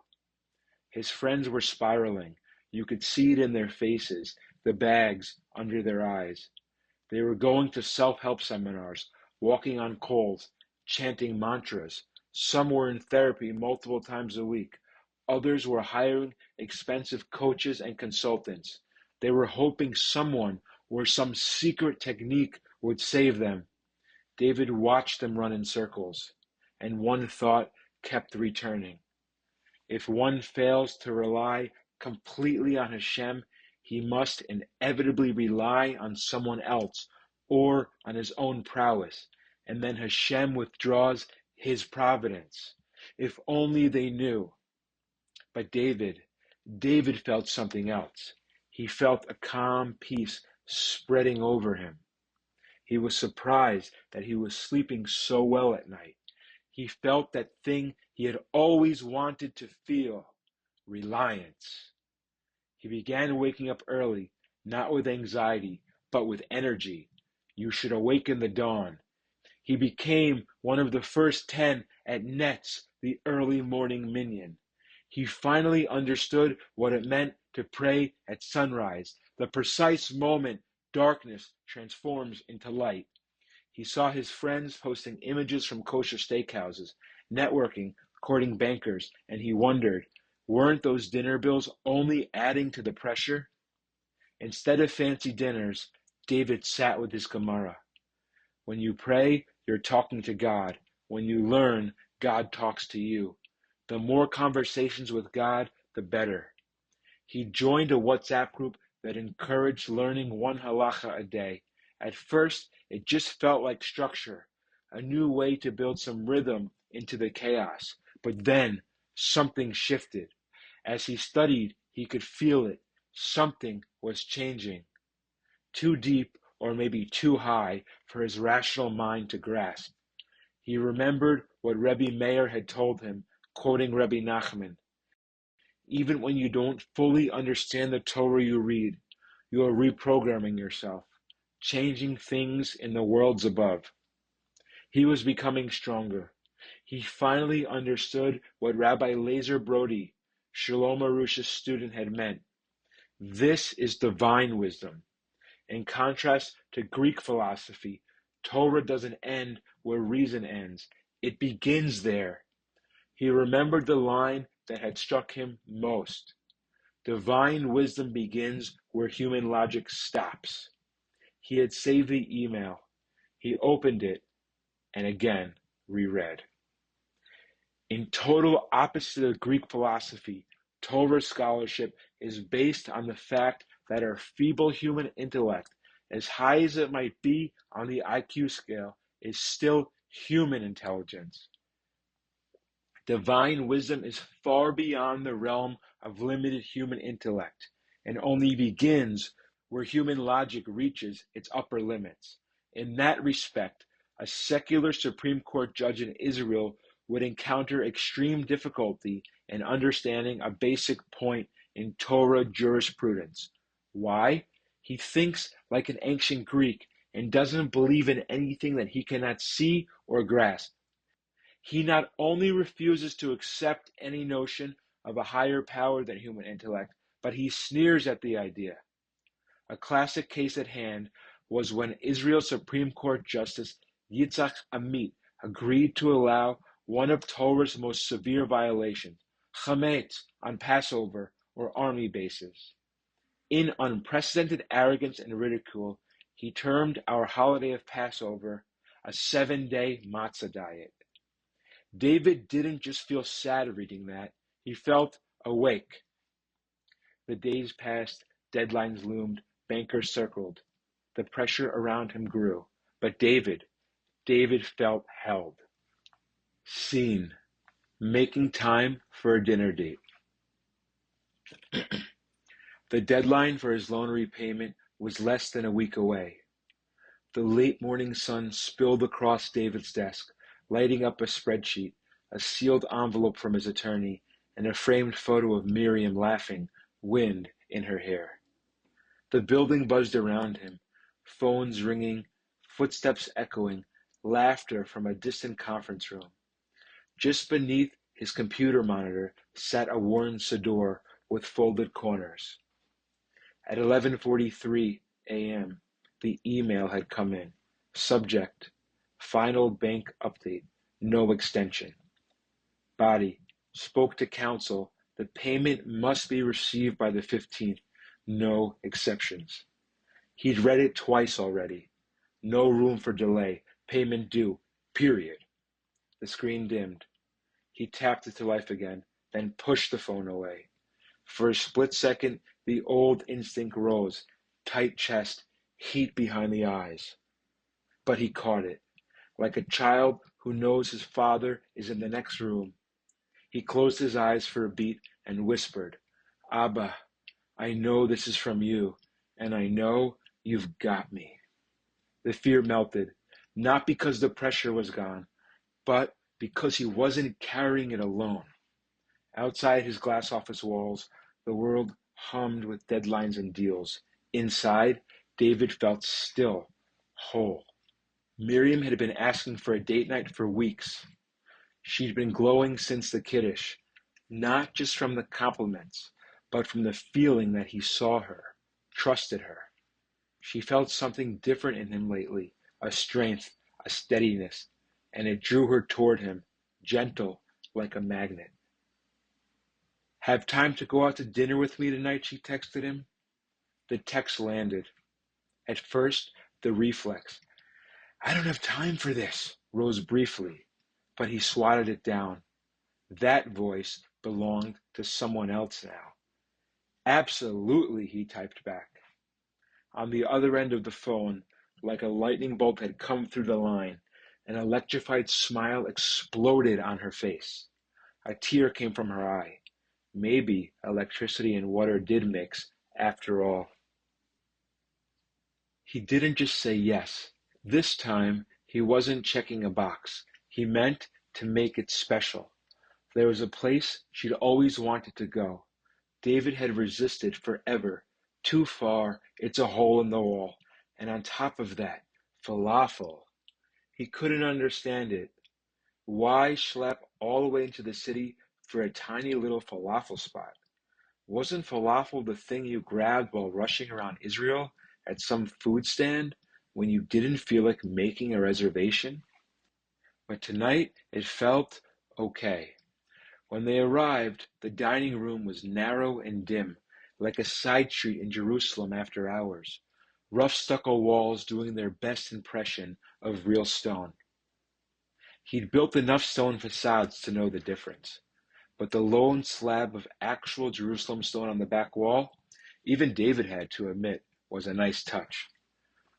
S2: His friends were spiraling. You could see it in their faces, the bags under their eyes. They were going to self-help seminars, walking on calls, chanting mantras. Some were in therapy multiple times a week. Others were hiring expensive coaches and consultants. They were hoping someone or some secret technique would save them. David watched them run in circles, and one thought kept returning. If one fails to rely completely on Hashem, he must inevitably rely on someone else or on his own prowess, and then Hashem withdraws his providence. If only they knew. But David felt something else. He felt a calm peace spreading over him. He was surprised that he was sleeping so well at night. He felt that thing he had always wanted to feel, reliance. He began waking up early, not with anxiety, but with energy. You should awaken the dawn. He became one of the first 10 at Nets, the early morning minyan. He finally understood what it meant to pray at sunrise, the precise moment darkness transforms into light. He saw his friends posting images from kosher steakhouses, networking, courting bankers, and he wondered, weren't those dinner bills only adding to the pressure? Instead of fancy dinners, David sat with his Gemara. When you pray, you're talking to God. When you learn, God talks to you. The more conversations with God, the better. He joined a WhatsApp group that encouraged learning one halacha a day. At first, it just felt like structure, a new way to build some rhythm into the chaos. But then, something shifted. As he studied, he could feel it. Something was changing. Too deep, or maybe too high, for his rational mind to grasp. He remembered what Rebbe Meir had told him, quoting Rebbe Nachman. Even when you don't fully understand the Torah you read, you are reprogramming yourself, changing things in the worlds above. He was becoming stronger. He finally understood what Rabbi Lazer Brody, Shalom Arusha's student, had meant. This is divine wisdom. In contrast to Greek philosophy, Torah doesn't end where reason ends. It begins there. He remembered the line that had struck him most. Divine wisdom begins where human logic stops. He had saved the email. He opened it, and again. reread. In total opposite of Greek philosophy, Torah scholarship is based on the fact that our feeble human intellect, as high as it might be on the IQ scale, is still human intelligence. Divine wisdom is far beyond the realm of limited human intellect, and only begins where human logic reaches its upper limits. In that respect, a secular Supreme Court judge in Israel would encounter extreme difficulty in understanding a basic point in Torah jurisprudence. Why? He thinks like an ancient Greek and doesn't believe in anything that he cannot see or grasp. He not only refuses to accept any notion of a higher power than human intellect, but he sneers at the idea. A classic case at hand was when Israel's Supreme Court Justice Yitzhak Amit agreed to allow one of Torah's most severe violations, chametz, on Passover or army bases. In unprecedented arrogance and ridicule, he termed our holiday of Passover a 7-day matzah diet. David didn't just feel sad reading that, he felt awake. The days passed, deadlines loomed, bankers circled. The pressure around him grew. But David felt held. Seen, making time for a dinner date. The deadline for his loan repayment was less than a week away. The late morning sun spilled across David's desk, lighting up a spreadsheet, a sealed envelope from his attorney, and a framed photo of Miriam laughing, wind in her hair. The building buzzed around him, phones ringing, footsteps echoing, laughter from a distant conference room. Just beneath his computer monitor sat a worn Siddur with folded corners. At 11:43 a.m., the email had come in. Subject, final bank update, no extension. Body, spoke to counsel, the payment must be received by the 15th, no exceptions. He'd read it twice already. No room for delay, payment due, period. The screen dimmed. He tapped it to life again, then pushed the phone away. For a split second, the old instinct rose, tight chest, heat behind the eyes. But he caught it, like a child who knows his father is in the next room. He closed his eyes for a beat and whispered, "Abba, I know this is from you, and I know you've got me." The fear melted, not because the pressure was gone, but because he wasn't carrying it alone. Outside his glass office walls, the world hummed with deadlines and deals. Inside, David felt still, whole. Miriam had been asking for a date night for weeks. She'd been glowing since the Kiddush, not just from the compliments, but from the feeling that he saw her, trusted her. She felt something different in him lately, a strength, a steadiness, and it drew her toward him, gentle like a magnet. "Have time to go out to dinner with me tonight?" she texted him. The text landed. At first, the reflex, "I don't have time for this," rose briefly, but he swatted it down. That voice belonged to someone else now. "Absolutely," he typed back. On the other end of the phone, like a lightning bolt had come through the line, an electrified smile exploded on her face. A tear came from her eye. Maybe electricity and water did mix, after all. He didn't just say yes. This time, he wasn't checking a box. He meant to make it special. There was a place she'd always wanted to go. David had resisted forever. Too far, it's a hole in the wall. And on top of that, falafel. He couldn't understand it. Why schlep all the way into the city for a tiny little falafel spot? Wasn't falafel the thing you grabbed while rushing around Israel at some food stand when you didn't feel like making a reservation? But tonight it felt okay. When they arrived, the dining room was narrow and dim, like a side street in Jerusalem after hours. Rough stucco walls doing their best impression of real stone. He'd built enough stone facades to know the difference, but the lone slab of actual Jerusalem stone on the back wall, even David had to admit, was a nice touch.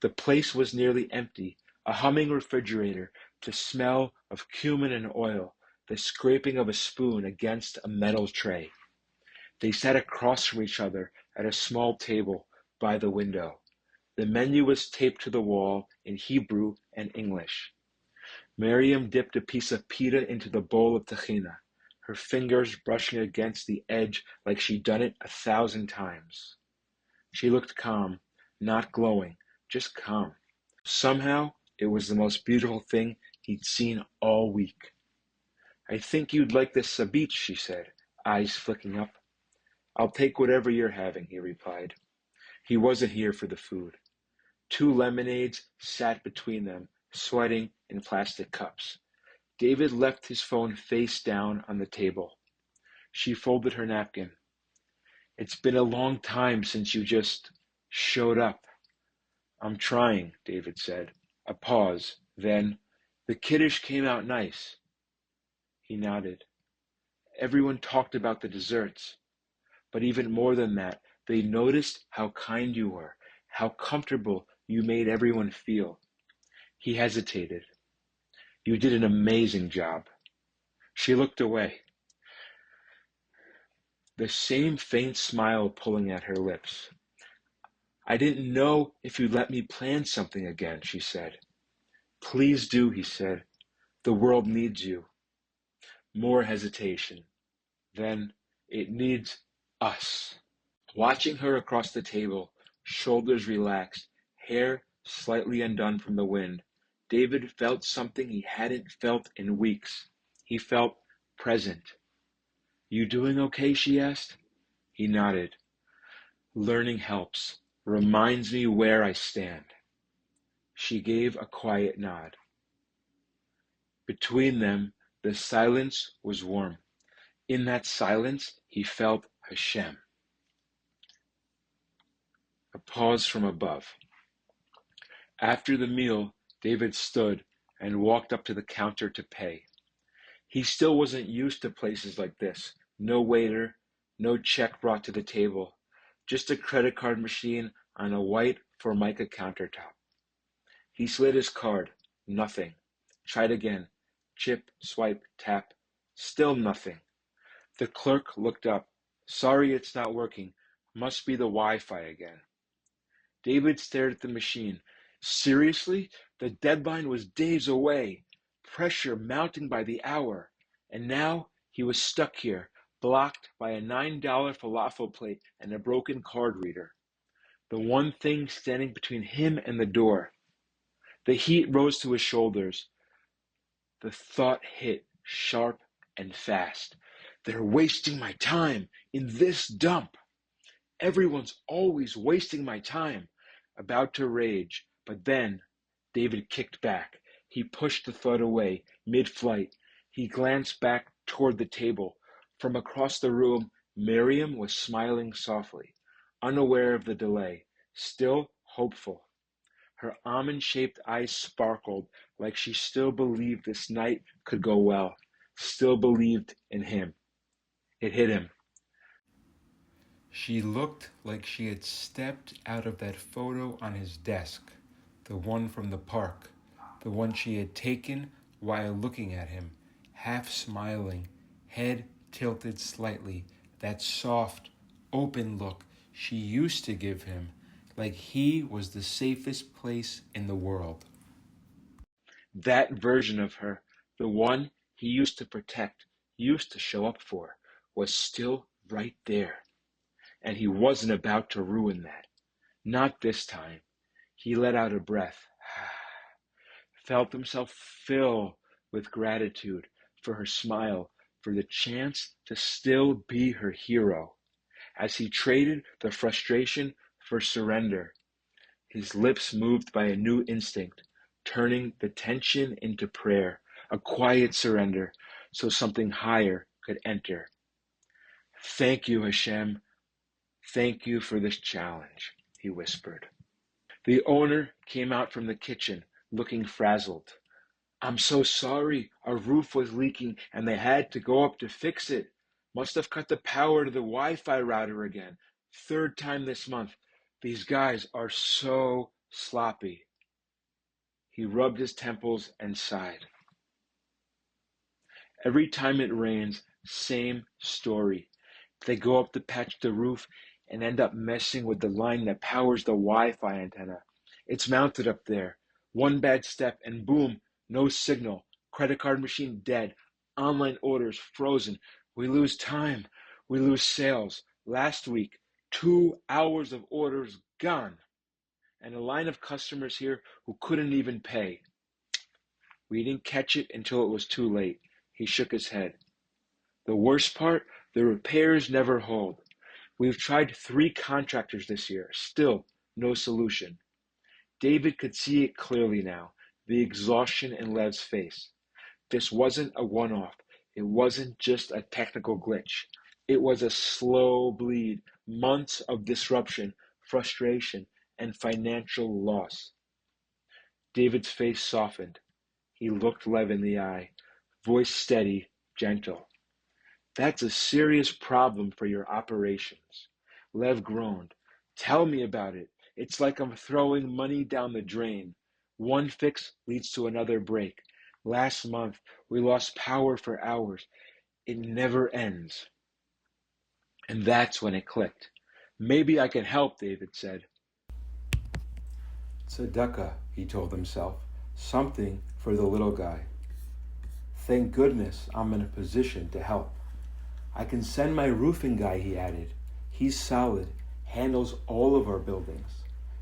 S2: The place was nearly empty, a humming refrigerator, the smell of cumin and oil, the scraping of a spoon against a metal tray. They sat across from each other at a small table by the window. The menu was taped to the wall in Hebrew and English. Miriam dipped a piece of pita into the bowl of tahina, her fingers brushing against the edge like she'd done it 1,000 times. She looked calm, not glowing, just calm. Somehow, it was the most beautiful thing he'd seen all week. "I think you'd like this sabich," she said, eyes flicking up. "I'll take whatever you're having," he replied. He wasn't here for the food. 2 lemonades sat between them, sweating in plastic cups. David left his phone face down on the table. She folded her napkin. "It's been a long time since you just showed up." "I'm trying," David said. A pause. Then, "The kiddush came out nice." He nodded. "Everyone talked about the desserts. But even more than that, they noticed how kind you were, how comfortable you made everyone feel." He hesitated. "You did an amazing job." She looked away, the same faint smile pulling at her lips. "I didn't know if you'd let me plan something again," she said. "Please do," he said. "The world needs you." More hesitation. Then, "It needs us." Watching her across the table, shoulders relaxed, hair slightly undone from the wind, David felt something he hadn't felt in weeks. He felt present. "You doing okay?" she asked. He nodded. "Learning helps. Reminds me where I stand." She gave a quiet nod. Between them, the silence was warm. In that silence, he felt Hashem. A pause from above. After the meal, David stood and walked up to the counter to pay. He still wasn't used to places like this. No waiter, no check brought to the table, just a credit card machine on a white Formica countertop. He slid his card. Nothing. Tried again. Chip, swipe, tap. Still nothing. The clerk looked up. "Sorry, it's not working. Must be the Wi-Fi again." David stared at the machine. Seriously? The deadline was days away. Pressure mounting by the hour. And now he was stuck here, blocked by a $9 falafel plate and a broken card reader. The one thing standing between him and the door. The heat rose to his shoulders. The thought hit, sharp and fast. "They're wasting my time in this dump. Everyone's always wasting my time." About to rage, but then David kicked back. He pushed the thought away, mid-flight. He glanced back toward the table. From across the room, Miriam was smiling softly, unaware of the delay, still hopeful. Her almond-shaped eyes sparkled like she still believed this night could go well, still believed in him. It hit him.
S1: She looked like she had stepped out of that photo on his desk, the one from the park, the one she had taken while looking at him, half smiling, head tilted slightly, that soft, open look she used to give him, like he was the safest place in the world.
S2: That version of her, the one he used to protect, used to show up for, was still right there. And he wasn't about to ruin that. Not this time. He let out a breath. Felt himself fill with gratitude for her smile, for the chance to still be her hero. As he traded the frustration for surrender, his lips moved by a new instinct, turning the tension into prayer, a quiet surrender, so something higher could enter. "Thank you, Hashem. Thank you for this challenge," he whispered. The owner came out from the kitchen, looking frazzled. I'm so sorry. Our roof was leaking and they had to go up to fix it. Must have cut the power to the Wi-Fi router again. Third time this month. These guys are so sloppy. He rubbed his temples and sighed. Every time it rains, same story. They go up to patch the roof and end up messing with the line that powers the Wi-Fi antenna. It's mounted up there. One bad step and boom, no signal. Credit card machine dead. Online orders frozen. We lose time. We lose sales. Last week, 2 hours of orders gone. And a line of customers here who couldn't even pay. We didn't catch it until it was too late. He shook his head. The worst part, the repairs never hold. We've tried 3 contractors this year. Still, no solution. David could see it clearly now, the exhaustion in Lev's face. This wasn't a one-off. It wasn't just a technical glitch. It was a slow bleed, months of disruption, frustration, and financial loss. David's face softened. He looked Lev in the eye, voice steady, gentle. That's a serious problem for your operations. Lev groaned. Tell me about it. It's like I'm throwing money down the drain. One fix leads to another break. Last month, we lost power for hours. It never ends. And that's when it clicked. Maybe I can help, David said.
S1: Tzedakah, he told himself. Something for the little guy. Thank goodness I'm in a position to help. I can send my roofing guy, he added. He's solid, handles all of our buildings.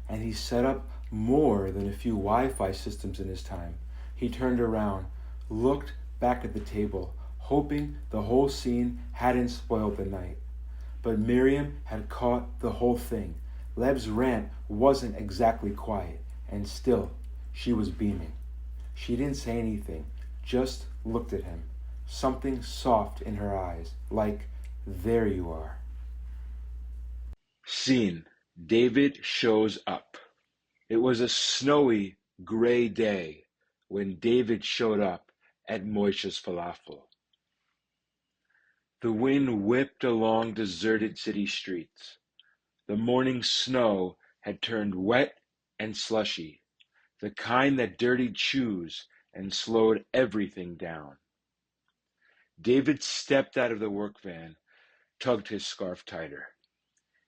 S1: And he's set up more than a few Wi-Fi systems in his time. He turned around, looked back at the table, hoping the whole scene hadn't spoiled the night. But Miriam had caught the whole thing. Lev's rant wasn't exactly quiet, and still, she was beaming. She didn't say anything, just looked at him. Something soft in her eyes, like, there you are.
S2: Scene. David shows up. It was a snowy, gray day when David showed up at Moshe's Falafel. The wind whipped along deserted city streets. The morning snow had turned wet and slushy, the kind that dirtied shoes and slowed everything down. David stepped out of the work van, tugged his scarf tighter.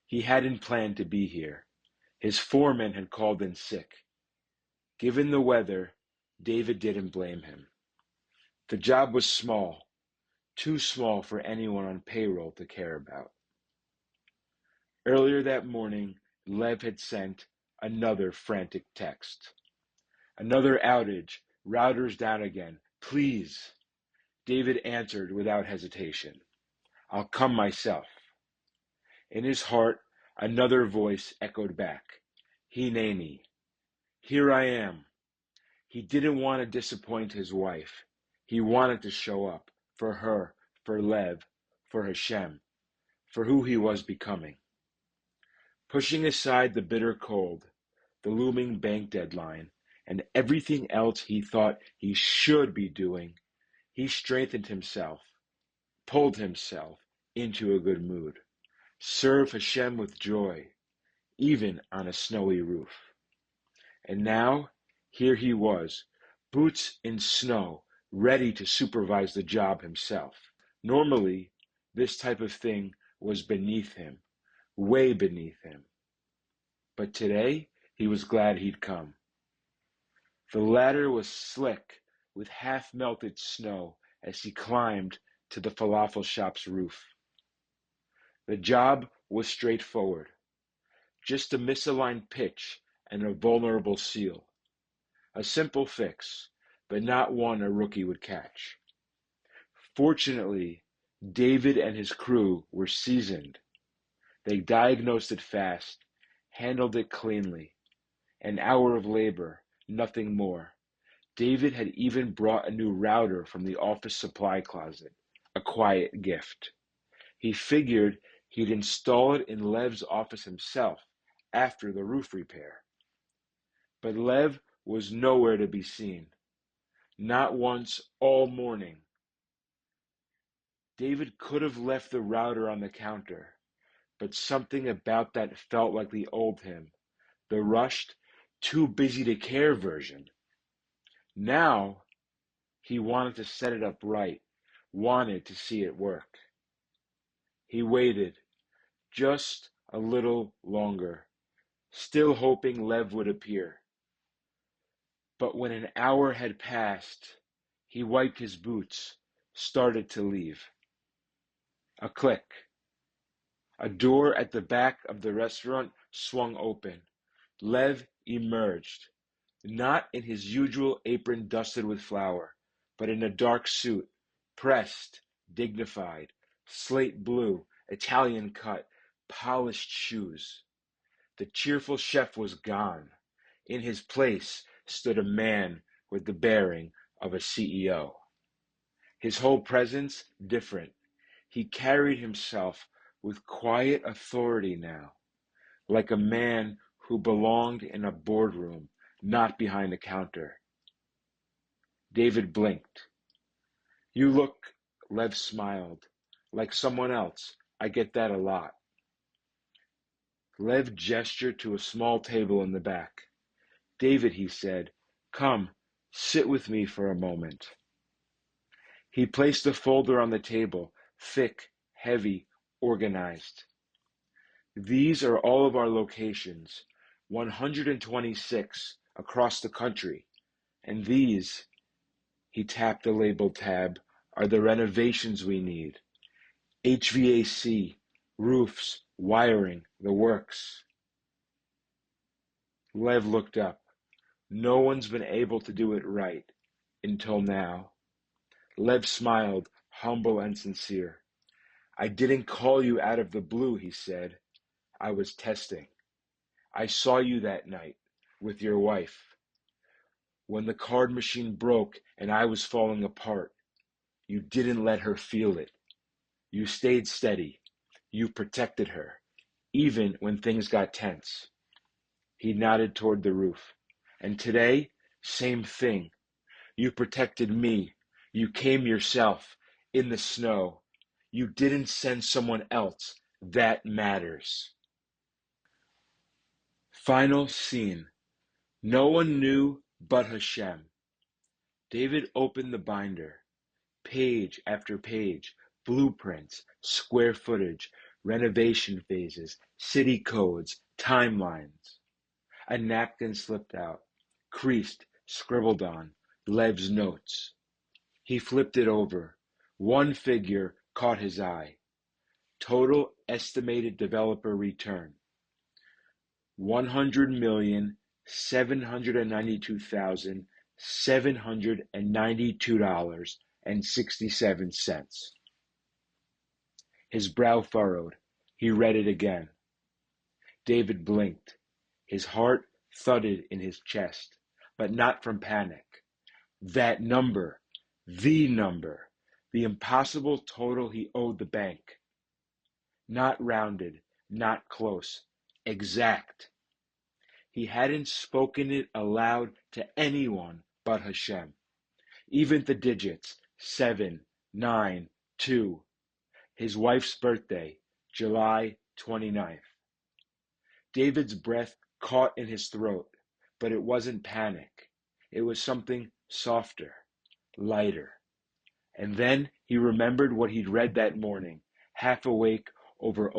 S2: He hadn't planned to be here. His foreman had called in sick. Given the weather, David didn't blame him. The job was small, too small for anyone on payroll to care about. Earlier that morning, Lev had sent another frantic text. Another outage, routers down again, please. David answered without hesitation. I'll come myself. In his heart, another voice echoed back. Hineni. Here I am. He didn't want to disappoint his wife. He wanted to show up for her, for Lev, for Hashem, for who he was becoming. Pushing aside the bitter cold, the looming bank deadline, and everything else he thought he should be doing, he strengthened himself, pulled himself into a good mood. Serve Hashem with joy, even on a snowy roof. And now, here he was, boots in snow, ready to supervise the job himself. Normally, this type of thing was beneath him, way beneath him. But today, he was glad he'd come. The ladder was slick with half-melted snow as he climbed to the falafel shop's roof. The job was straightforward. Just a misaligned pitch and a vulnerable seal. A simple fix, but not one a rookie would catch. Fortunately, David and his crew were seasoned. They diagnosed it fast, handled it cleanly. An hour of labor, nothing more. David had even brought a new router from the office supply closet, a quiet gift. He figured he'd install it in Lev's office himself after the roof repair. But Lev was nowhere to be seen. Not once all morning. David could have left the router on the counter, but something about that felt like the old him, the rushed, too busy to care version. Now, he wanted to set it up right, wanted to see it work. He waited just a little longer, still hoping Lev would appear. But when an hour had passed, he wiped his boots, started to leave. A click. A door at the back of the restaurant swung open. Lev emerged, not in his usual apron dusted with flour, but in a dark suit, pressed, dignified, slate blue, Italian cut, polished shoes. The cheerful chef was gone. In his place stood a man with the bearing of a CEO. His whole presence different. He carried himself with quiet authority now, like a man who belonged in a boardroom, not behind a counter. David blinked. You look, Lev smiled, like someone else. I get that a lot. Lev gestured to a small table in the back. David, he said, come, sit with me for a moment. He placed a folder on the table, thick, heavy, organized. These are all of our locations, 126 across the country, and these, he tapped the labeled tab, are the renovations we need. HVAC, roofs, wiring, the works. Lev looked up. No one's been able to do it right, until now. Lev smiled, humble and sincere. I didn't call you out of the blue, he said. I was testing. I saw you that night, with your wife. When the card machine broke and I was falling apart, you didn't let her feel it. You stayed steady. You protected her, even when things got tense. He nodded toward the roof. And today, same thing. You protected me. You came yourself, in the snow. You didn't send someone else. That matters. Final scene. No one knew but Hashem. David opened the binder. Page after page, blueprints, square footage, renovation phases, city codes, timelines. A napkin slipped out, creased, scribbled on, Lev's notes. He flipped it over. One figure caught his eye. Total estimated developer return, $100,792,792.67. His brow furrowed. He read it again. David blinked. His heart thudded in his chest, but not from panic. That number, the impossible total he owed the bank. Not rounded, not close, exact. He hadn't spoken it aloud to anyone but Hashem. Even the digits, 7, 9, 2. His wife's birthday, July 29th. David's breath caught in his throat, but it wasn't panic. It was something softer, lighter. And then he remembered what he'd read that morning, half awake over